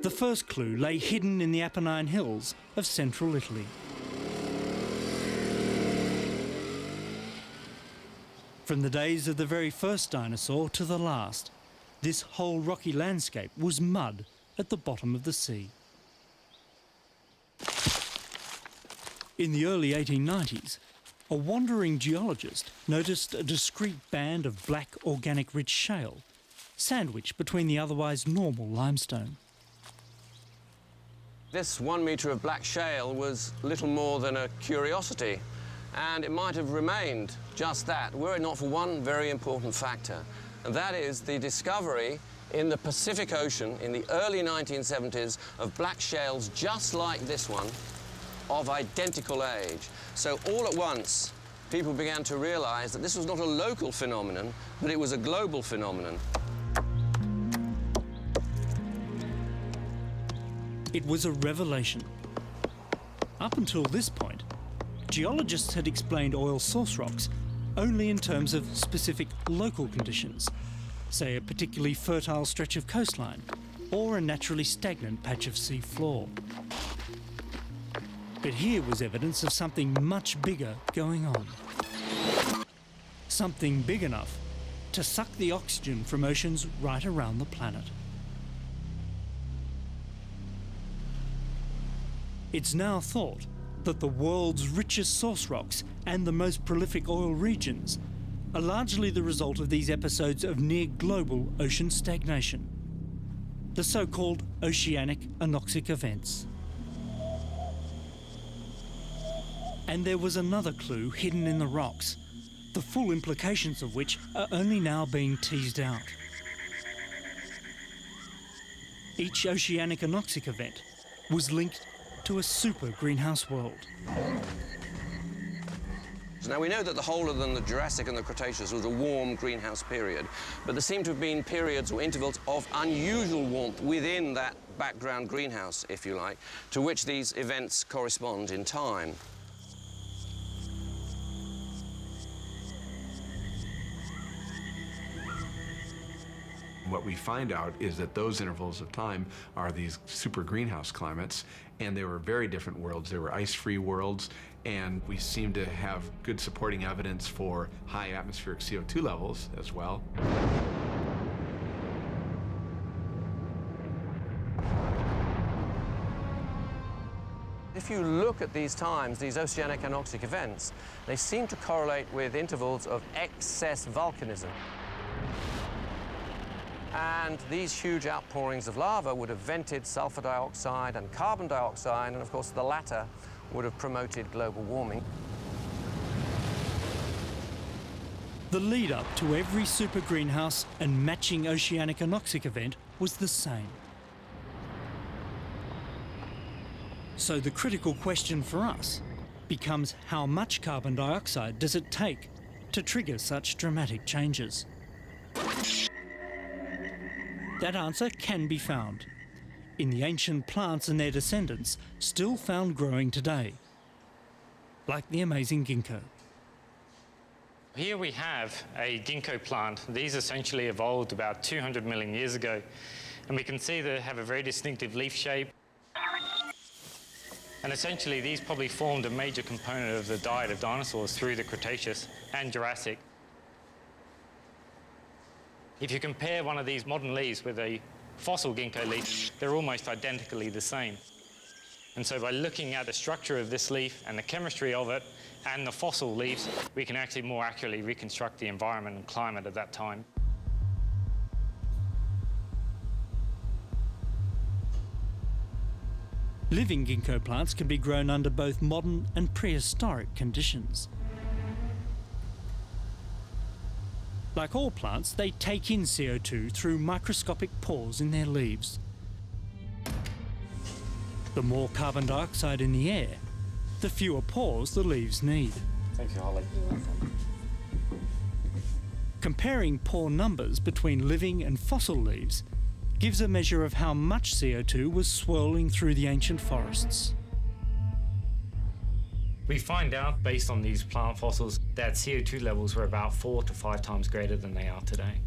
The first clue lay hidden in the Apennine Hills of central Italy. From the days of the very first dinosaur to the last, this whole rocky landscape was mud at the bottom of the sea. In the early 1890s, a wandering geologist noticed a discrete band of black organic rich shale, sandwiched between the otherwise normal limestone. This 1 metre of black shale was little more than a curiosity, and it might have remained just that were it not for one very important factor, and that is the discovery in the Pacific Ocean in the early 1970s of black shales just like this one, of identical age. So all at once, people began to realize that this was not a local phenomenon, but it was a global phenomenon. It was a revelation. Up until this point, geologists had explained oil source rocks only in terms of specific local conditions, say a particularly fertile stretch of coastline or a naturally stagnant patch of sea floor. But here was evidence of something much bigger going on. Something big enough to suck the oxygen from oceans right around the planet. It's now thought that the world's richest source rocks and the most prolific oil regions are largely the result of these episodes of near-global ocean stagnation, the so-called oceanic anoxic events. And there was another clue hidden in the rocks, the full implications of which are only now being teased out. Each oceanic anoxic event was linked to a super greenhouse world. Now we know that the whole of the Jurassic and the Cretaceous was a warm greenhouse period, but there seem to have been periods or intervals of unusual warmth within that background greenhouse, if you like, to which these events correspond in time. What we find out is that those intervals of time are these super greenhouse climates, and they were very different worlds. They were ice-free worlds, and we seem to have good supporting evidence for high atmospheric CO2 levels as well. If you look at these times, these oceanic anoxic events, they seem to correlate with intervals of excess volcanism. And these huge outpourings of lava would have vented sulfur dioxide and carbon dioxide, and of course the latter would have promoted global warming. The lead up to every super greenhouse and matching oceanic anoxic event was the same. So the critical question for us becomes, how much carbon dioxide does it take to trigger such dramatic changes? That answer can be found in the ancient plants and their descendants still found growing today, like the amazing ginkgo. Here we have a ginkgo plant. These essentially evolved about 200 million years ago, and we can see they have a very distinctive leaf shape. And essentially, these probably formed a major component of the diet of dinosaurs through the Cretaceous and Jurassic. If you compare one of these modern leaves with a fossil ginkgo leaf, they're almost identically the same. And so by looking at the structure of this leaf and the chemistry of it and the fossil leaves, we can actually more accurately reconstruct the environment and climate at that time. Living ginkgo plants can be grown under both modern and prehistoric conditions. Like all plants, they take in CO2 through microscopic pores in their leaves. The more carbon dioxide in the air, the fewer pores the leaves need. Thank you, Holly. You're welcome. Comparing pore numbers between living and fossil leaves gives a measure of how much CO2 was swirling through the ancient forests. We find out, based on these plant fossils, that CO2 levels were about 4 to 5 times greater than they are today.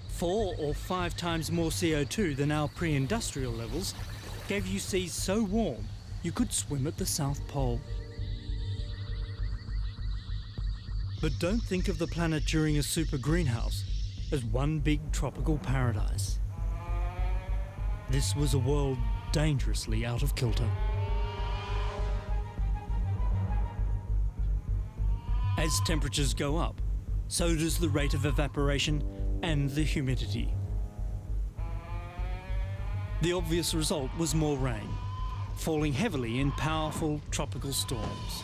Four or 5 times more CO2 than our pre-industrial levels gave you seas so warm you could swim at the South Pole. But don't think of the planet during a super greenhouse as one big tropical paradise. This was a world dangerously out of kilter. As temperatures go up, so does the rate of evaporation and the humidity. The obvious result was more rain, falling heavily in powerful tropical storms.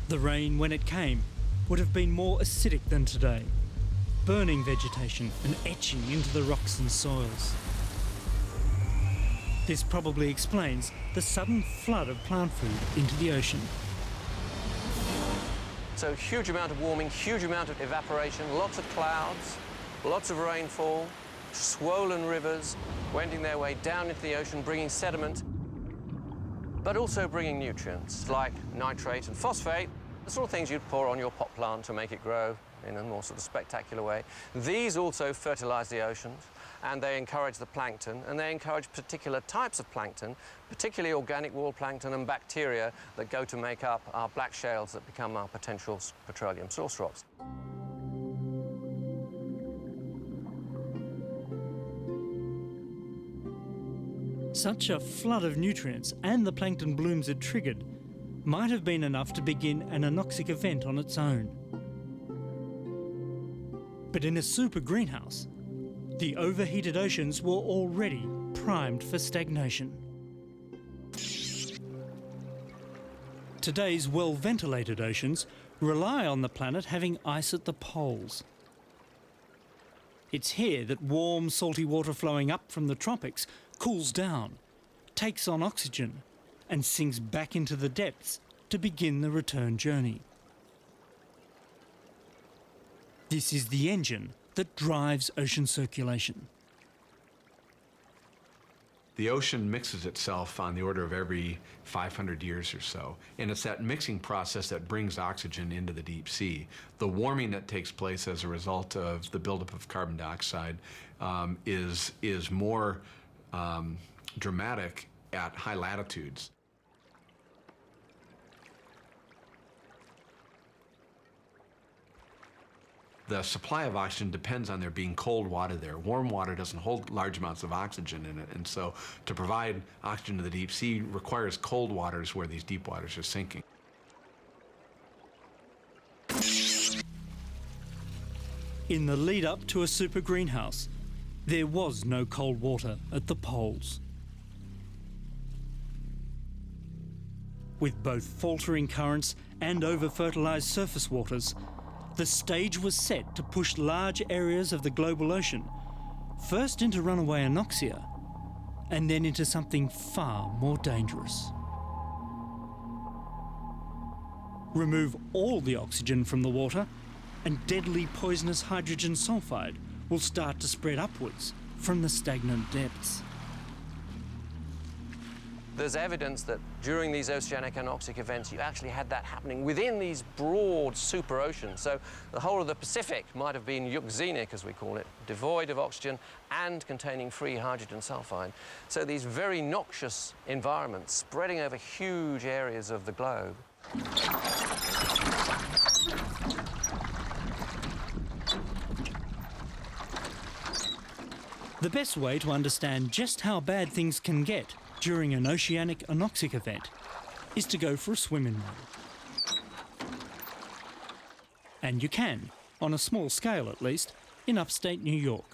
The rain, when it came, would have been more acidic than today, burning vegetation and etching into the rocks and soils. This probably explains the sudden flood of plant food into the ocean. So huge amount of warming, huge amount of evaporation, lots of clouds, lots of rainfall, swollen rivers wending their way down into the ocean, bringing sediment, but also bringing nutrients like nitrate and phosphate, the sort of things you'd pour on your pot plant to make it grow in a more sort of spectacular way. These also fertilize the oceans, and they encourage the plankton, and they encourage particular types of plankton, particularly organic wall plankton and bacteria that go to make up our black shales that become our potential petroleum source rocks. Such a flood of nutrients and the plankton blooms it triggered might have been enough to begin an anoxic event on its own. But in a super greenhouse, the overheated oceans were already primed for stagnation. Today's well-ventilated oceans rely on the planet having ice at the poles. It's here that warm, salty water flowing up from the tropics cools down, takes on oxygen, and sinks back into the depths to begin the return journey. This is the engine that drives ocean circulation. The ocean mixes itself on the order of every 500 years or so, and it's that mixing process that brings oxygen into the deep sea. The warming that takes place as a result of the buildup of carbon dioxide is more dramatic at high latitudes. The supply of oxygen depends on there being cold water there. Warm water doesn't hold large amounts of oxygen in it, and so to provide oxygen to the deep sea requires cold waters where these deep waters are sinking. In the lead up to a super greenhouse, there was no cold water at the poles. With both faltering currents and over-fertilized surface waters, the stage was set to push large areas of the global ocean first into runaway anoxia, and then into something far more dangerous. Remove all the oxygen from the water, and deadly poisonous hydrogen sulfide will start to spread upwards from the stagnant depths. There's evidence that during these oceanic anoxic events, you actually had that happening within these broad super oceans. So the whole of the Pacific might have been euxenic, as we call it, devoid of oxygen and containing free hydrogen sulfide. So these very noxious environments spreading over huge areas of the globe. The best way to understand just how bad things can get during an oceanic anoxic event is to go for a swim in one. And you can, on a small scale at least, in upstate New York.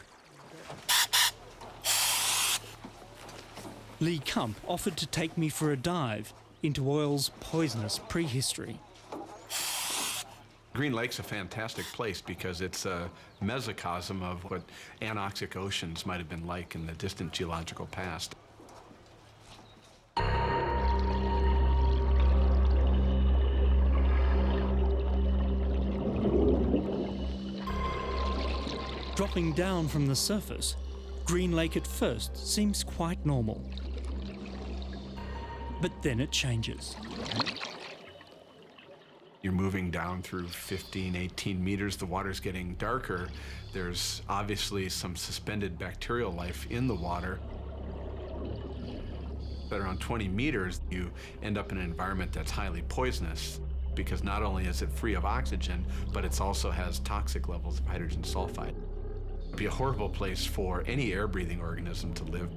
Lee Kump offered to take me for a dive into oil's poisonous prehistory. Green Lake's a fantastic place because it's a mesocosm of what anoxic oceans might have been like in the distant geological past. Dropping down from the surface, Green Lake at first seems quite normal. But then it changes. You're moving down through 15, 18 meters, the water's getting darker. There's obviously some suspended bacterial life in the water. At around 20 meters, you end up in an environment that's highly poisonous because not only is it free of oxygen, but it also has toxic levels of hydrogen sulfide. It'd be a horrible place for any air-breathing organism to live.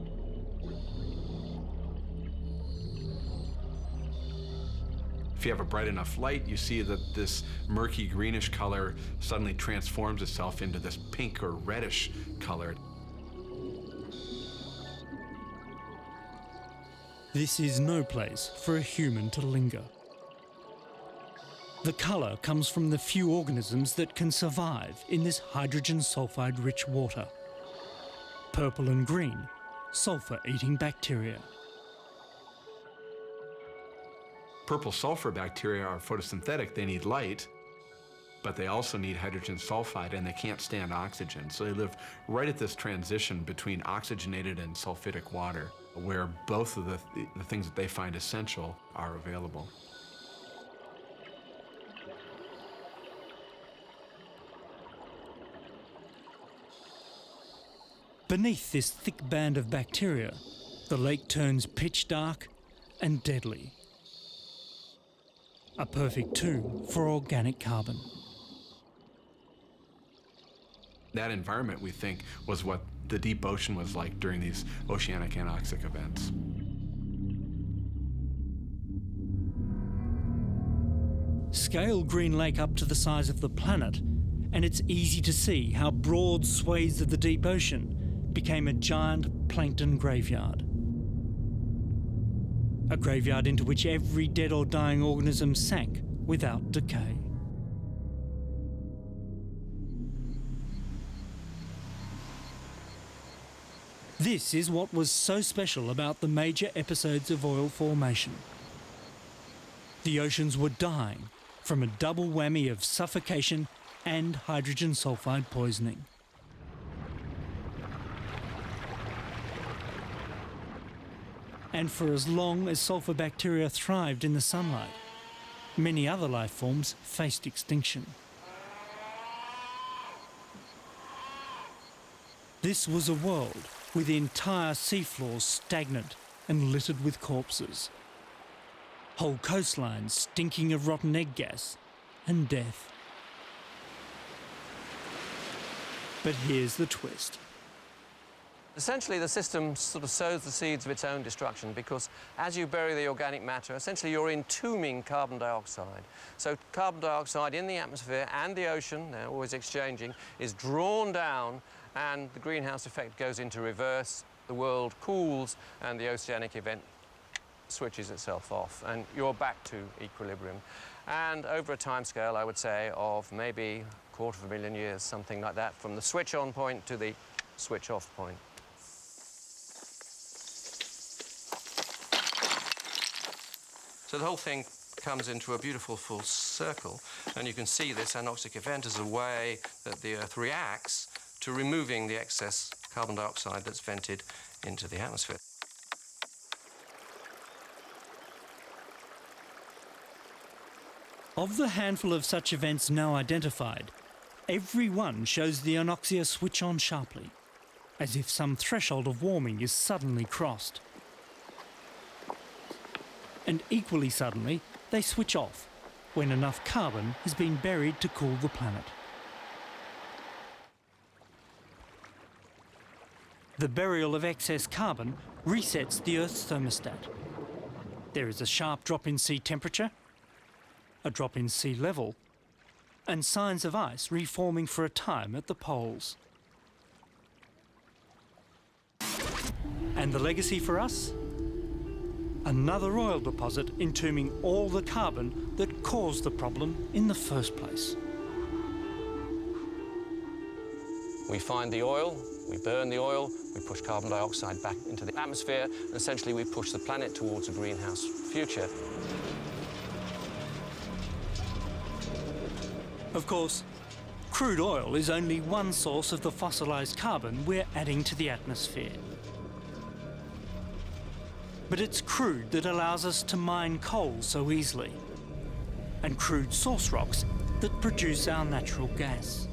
If you have a bright enough light, you see that this murky greenish color suddenly transforms itself into this pink or reddish color. This is no place for a human to linger. The colour comes from the few organisms that can survive in this hydrogen sulfide-rich water. Purple and green, sulfur-eating bacteria. Purple sulfur bacteria are photosynthetic. They need light, but they also need hydrogen sulfide, and they can't stand oxygen. So they live right at this transition between oxygenated and sulfitic water, where both of the things that they find essential are available. Beneath this thick band of bacteria, the lake turns pitch dark and deadly. A perfect tomb for organic carbon. That environment, we think, was what the deep ocean was like during these oceanic anoxic events. Scale Green Lake up to the size of the planet, and it's easy to see how broad swathes of the deep ocean became a giant plankton graveyard. A graveyard into which every dead or dying organism sank without decay. This is what was so special about the major episodes of oil formation. The oceans were dying from a double whammy of suffocation and hydrogen sulfide poisoning. And for as long as sulfur bacteria thrived in the sunlight, many other life forms faced extinction. This was a world with the entire seafloor stagnant and littered with corpses. Whole coastlines stinking of rotten egg gas and death. But here's the twist. Essentially, the system sort of sows the seeds of its own destruction because as you bury the organic matter, essentially you're entombing carbon dioxide. So carbon dioxide in the atmosphere and the ocean, they're always exchanging, is drawn down and the greenhouse effect goes into reverse. The world cools and the oceanic event switches itself off and you're back to equilibrium. And over a time scale, I would say, of maybe 250,000 years, something like that, from the switch on point to the switch-off point. So the whole thing comes into a beautiful full circle, and you can see this anoxic event as a way that the Earth reacts to removing the excess carbon dioxide that's vented into the atmosphere. Of the handful of such events now identified, every one shows the anoxia switch on sharply, as if some threshold of warming is suddenly crossed. And equally suddenly, they switch off when enough carbon has been buried to cool the planet. The burial of excess carbon resets the Earth's thermostat. There is a sharp drop in sea temperature, a drop in sea level, and signs of ice reforming for a time at the poles. And the legacy for us? Another oil deposit entombing all the carbon that caused the problem in the first place. We find the oil, we burn the oil, we push carbon dioxide back into the atmosphere, and essentially we push the planet towards a greenhouse future. Of course, crude oil is only one source of the fossilised carbon we're adding to the atmosphere. But it's crude that allows us to mine coal so easily, and crude source rocks that produce our natural gas.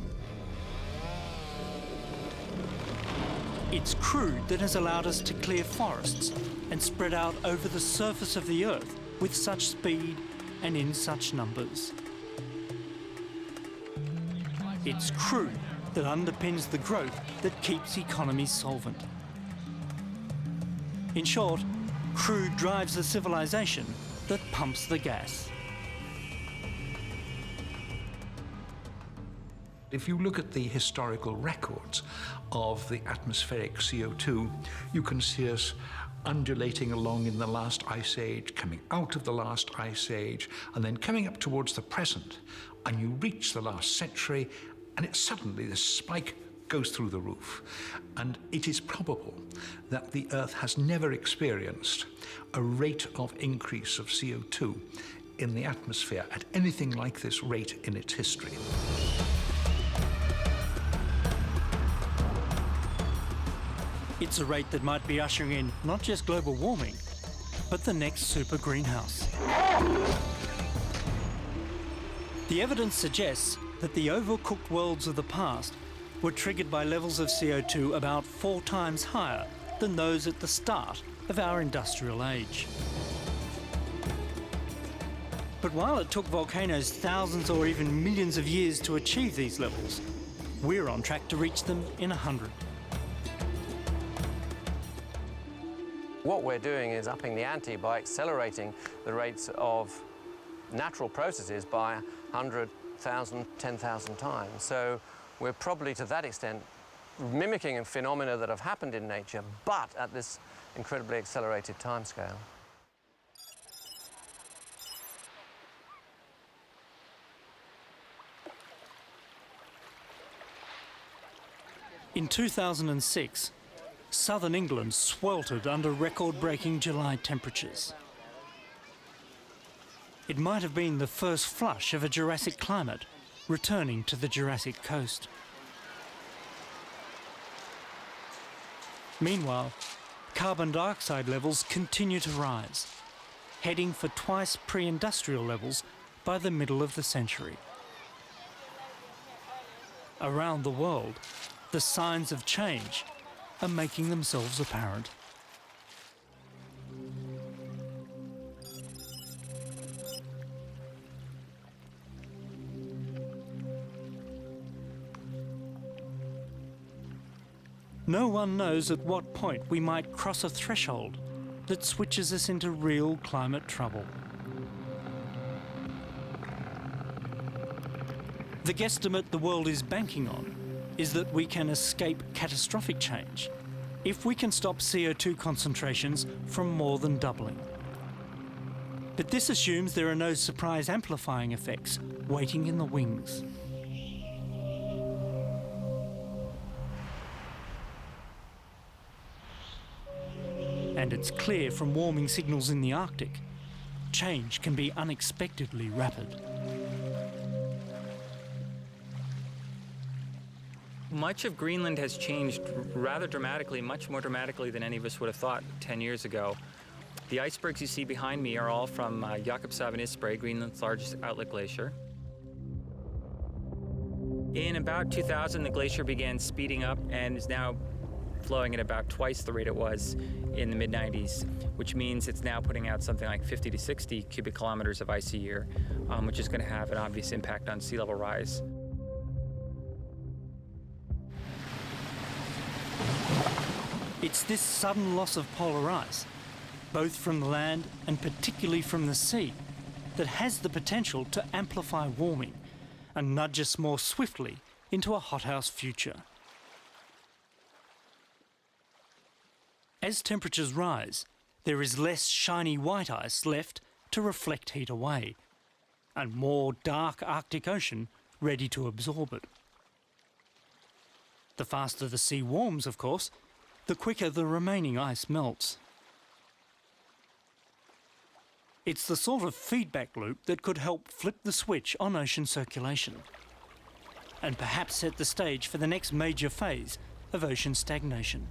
It's crude that has allowed us to clear forests and spread out over the surface of the Earth with such speed and in such numbers. It's crude that underpins the growth that keeps economies solvent. In short, crude drives the civilization that pumps the gas. If you look at the historical records of the atmospheric CO2, you can see us undulating along in the last ice age, coming out of the last ice age, and then coming up towards the present, and you reach the last century, and suddenly this spike goes through the roof. And it is probable that the Earth has never experienced a rate of increase of CO2 in the atmosphere at anything like this rate in its history. It's a rate that might be ushering in not just global warming, but the next super greenhouse. The evidence suggests that the overcooked worlds of the past were triggered by levels of CO2 about 4 times higher than those at the start of our industrial age. But while it took volcanoes thousands or even millions of years to achieve these levels, we're on track to reach them in 100. What we're doing is upping the ante by accelerating the rates of natural processes by 100,000, 10,000 times. So we're probably, to that extent, mimicking phenomena that have happened in nature, but at this incredibly accelerated timescale. In 2006, southern England sweltered under record-breaking July temperatures. It might have been the first flush of a Jurassic climate returning to the Jurassic coast. Meanwhile, carbon dioxide levels continue to rise, heading for twice pre-industrial levels by the middle of the century. Around the world, the signs of change are making themselves apparent. No one knows at what point we might cross a threshold that switches us into real climate trouble. The guesstimate the world is banking on is that we can escape catastrophic change if we can stop CO2 concentrations from more than doubling. But this assumes there are no surprise amplifying effects waiting in the wings. and it's clear from warming signals in the Arctic, change can be unexpectedly rapid. Much of Greenland has changed rather dramatically, much more dramatically than any of us would have thought 10 years ago. The icebergs you see behind me are all from Jakobshavn Isbrae, Greenland's largest outlet glacier. In about 2000, the glacier began speeding up and is now flowing at about twice the rate it was in the mid-90s, which means it's now putting out something like 50 to 60 cubic kilometers of ice a year, which is going to have an obvious impact on sea level rise. It's this sudden loss of polar ice, both from the land and particularly from the sea, that has the potential to amplify warming and nudge us more swiftly into a hothouse future. As temperatures rise, there is less shiny white ice left to reflect heat away, and more dark Arctic Ocean ready to absorb it. The faster the sea warms, of course, the quicker the remaining ice melts. It's the sort of feedback loop that could help flip the switch on ocean circulation, and perhaps set the stage for the next major phase of ocean stagnation.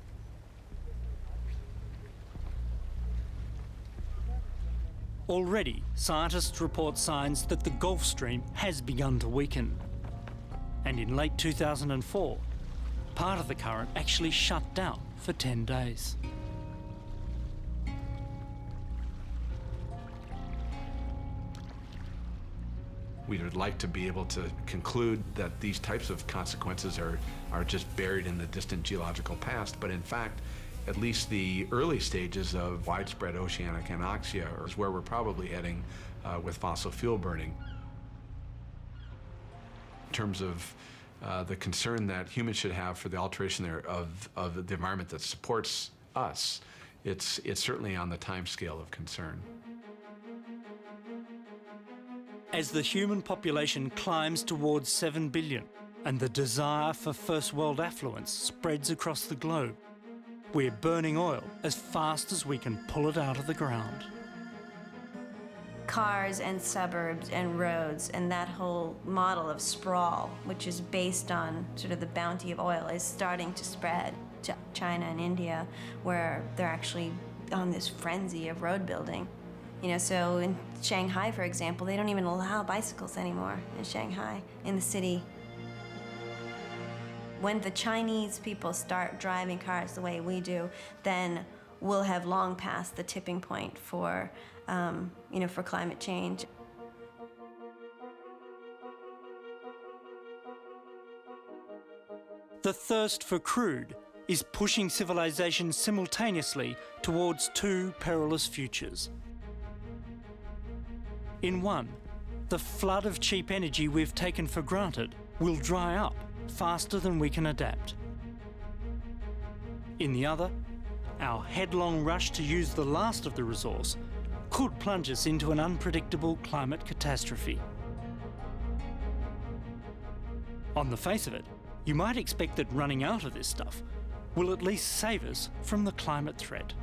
Already, scientists report signs that the Gulf Stream has begun to weaken, and in late 2004, part of the current actually shut down for 10 days. We would like to be able to conclude that these types of consequences are just buried in the distant geological past, but in fact, at least the early stages of widespread oceanic anoxia is where we're probably heading with fossil fuel burning. In terms of the concern that humans should have for the alteration of the environment that supports us, it's certainly on the time scale of concern. As the human population climbs towards 7 billion and the desire for first world affluence spreads across the globe, we're burning oil as fast as we can pull it out of the ground. Cars and suburbs and roads and that whole model of sprawl, which is based on sort of the bounty of oil, is starting to spread to China and India, where they're actually on this frenzy of road building. You know, so in Shanghai, for example, they don't even allow bicycles anymore in Shanghai, in the city. When the Chinese people start driving cars the way we do, then we'll have long passed the tipping point for, for climate change. The thirst for crude is pushing civilization simultaneously towards two perilous futures. In one, the flood of cheap energy we've taken for granted will dry up faster than we can adapt. In the other, our headlong rush to use the last of the resource could plunge us into an unpredictable climate catastrophe. On the face of it, you might expect that running out of this stuff will at least save us from the climate threat.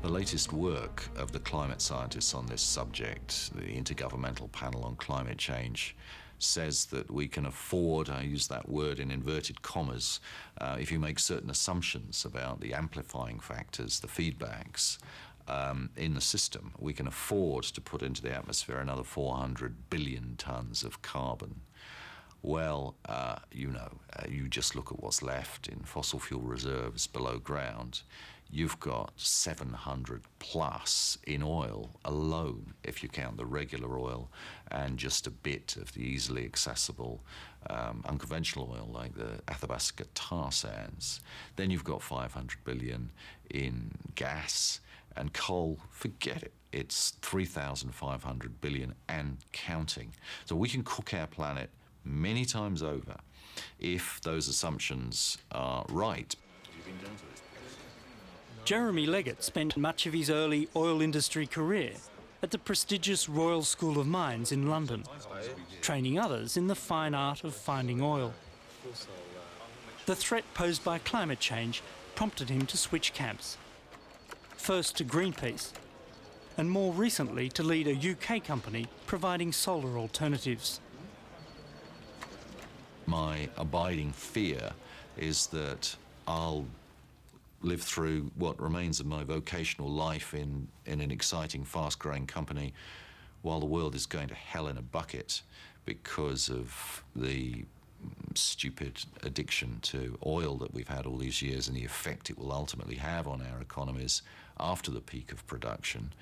The latest work of the climate scientists on this subject, the Intergovernmental Panel on Climate Change, says that we can afford, I use that word in inverted commas, if you make certain assumptions about the amplifying factors, the feedbacks in the system, we can afford to put into the atmosphere another 400 billion tons of carbon. Well, you just look at what's left in fossil fuel reserves below ground. You've got 700 plus in oil alone, if you count the regular oil, and just a bit of the easily accessible unconventional oil like the Athabasca tar sands. Then you've got 500 billion in gas and coal. Forget it. It's 3,500 billion and counting. So we can cook our planet many times over if those assumptions are right. Jeremy Leggett spent much of his early oil industry career at the prestigious Royal School of Mines in London, training others in the fine art of finding oil. The threat posed by climate change prompted him to switch camps. First to Greenpeace, and more recently to lead a UK company providing solar alternatives. My abiding fear is that I'll live through what remains of my vocational life in an exciting, fast-growing company while the world is going to hell in a bucket because of the stupid addiction to oil that we've had all these years and the effect it will ultimately have on our economies after the peak of production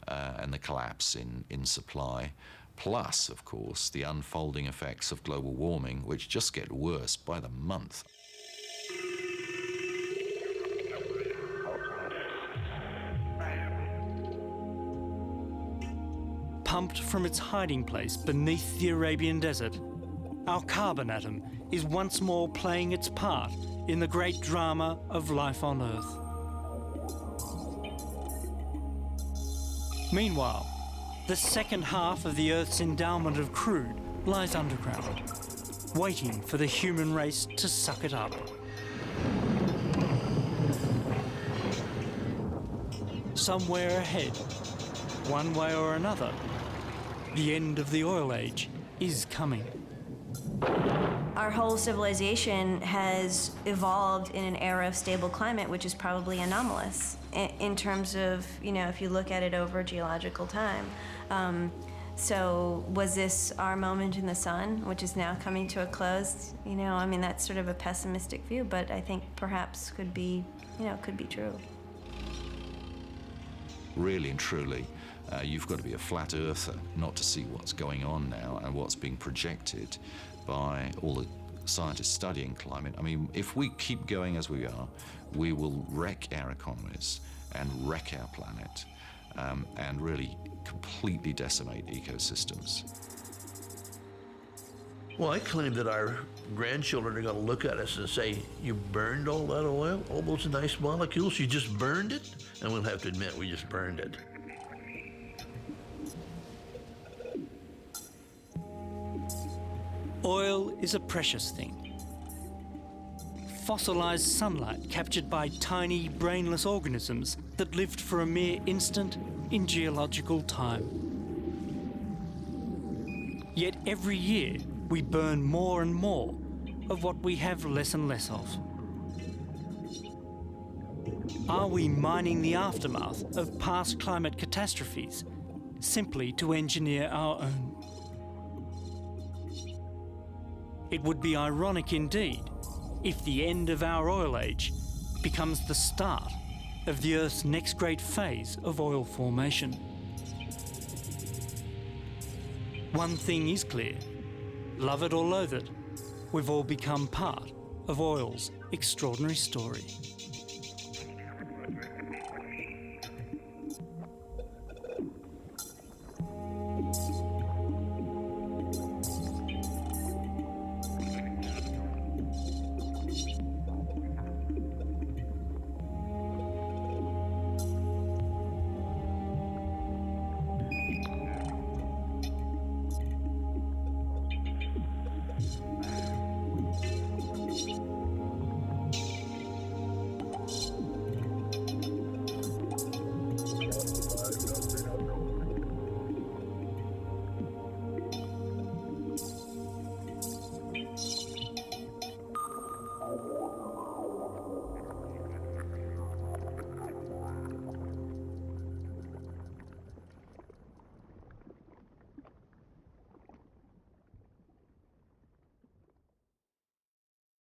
and the collapse in supply. Plus, of course, the unfolding effects of global warming, which just get worse by the month. Pumped from its hiding place beneath the Arabian desert, our carbon atom is once more playing its part in the great drama of life on Earth. Meanwhile, the second half of the Earth's endowment of crude lies underground, waiting for the human race to suck it up. Somewhere ahead, one way or another, the end of the oil age is coming. Our whole civilization has evolved in an era of stable climate, which is probably anomalous in terms of, if you look at it over geological time. So was this our moment in the sun, which is now coming to a close? That's sort of a pessimistic view, but I think perhaps could be true. Really and truly, you've got to be a flat earther not to see what's going on now and what's being projected by all the scientists studying climate. If we keep going as we are, we will wreck our economies and wreck our planet and really completely decimate ecosystems. Well, I claim that our grandchildren are going to look at us and say, you burned all that oil, all those nice molecules, you just burned it? And we'll have to admit we just burned it. Oil is a precious thing. Fossilized sunlight captured by tiny, brainless organisms that lived for a mere instant in geological time. Yet every year, we burn more and more of what we have less and less of. Are we mining the aftermath of past climate catastrophes simply to engineer our own? It would be ironic indeed if the end of our oil age becomes the start of the Earth's next great phase of oil formation. One thing is clear, love it or loathe it, we've all become part of oil's extraordinary story.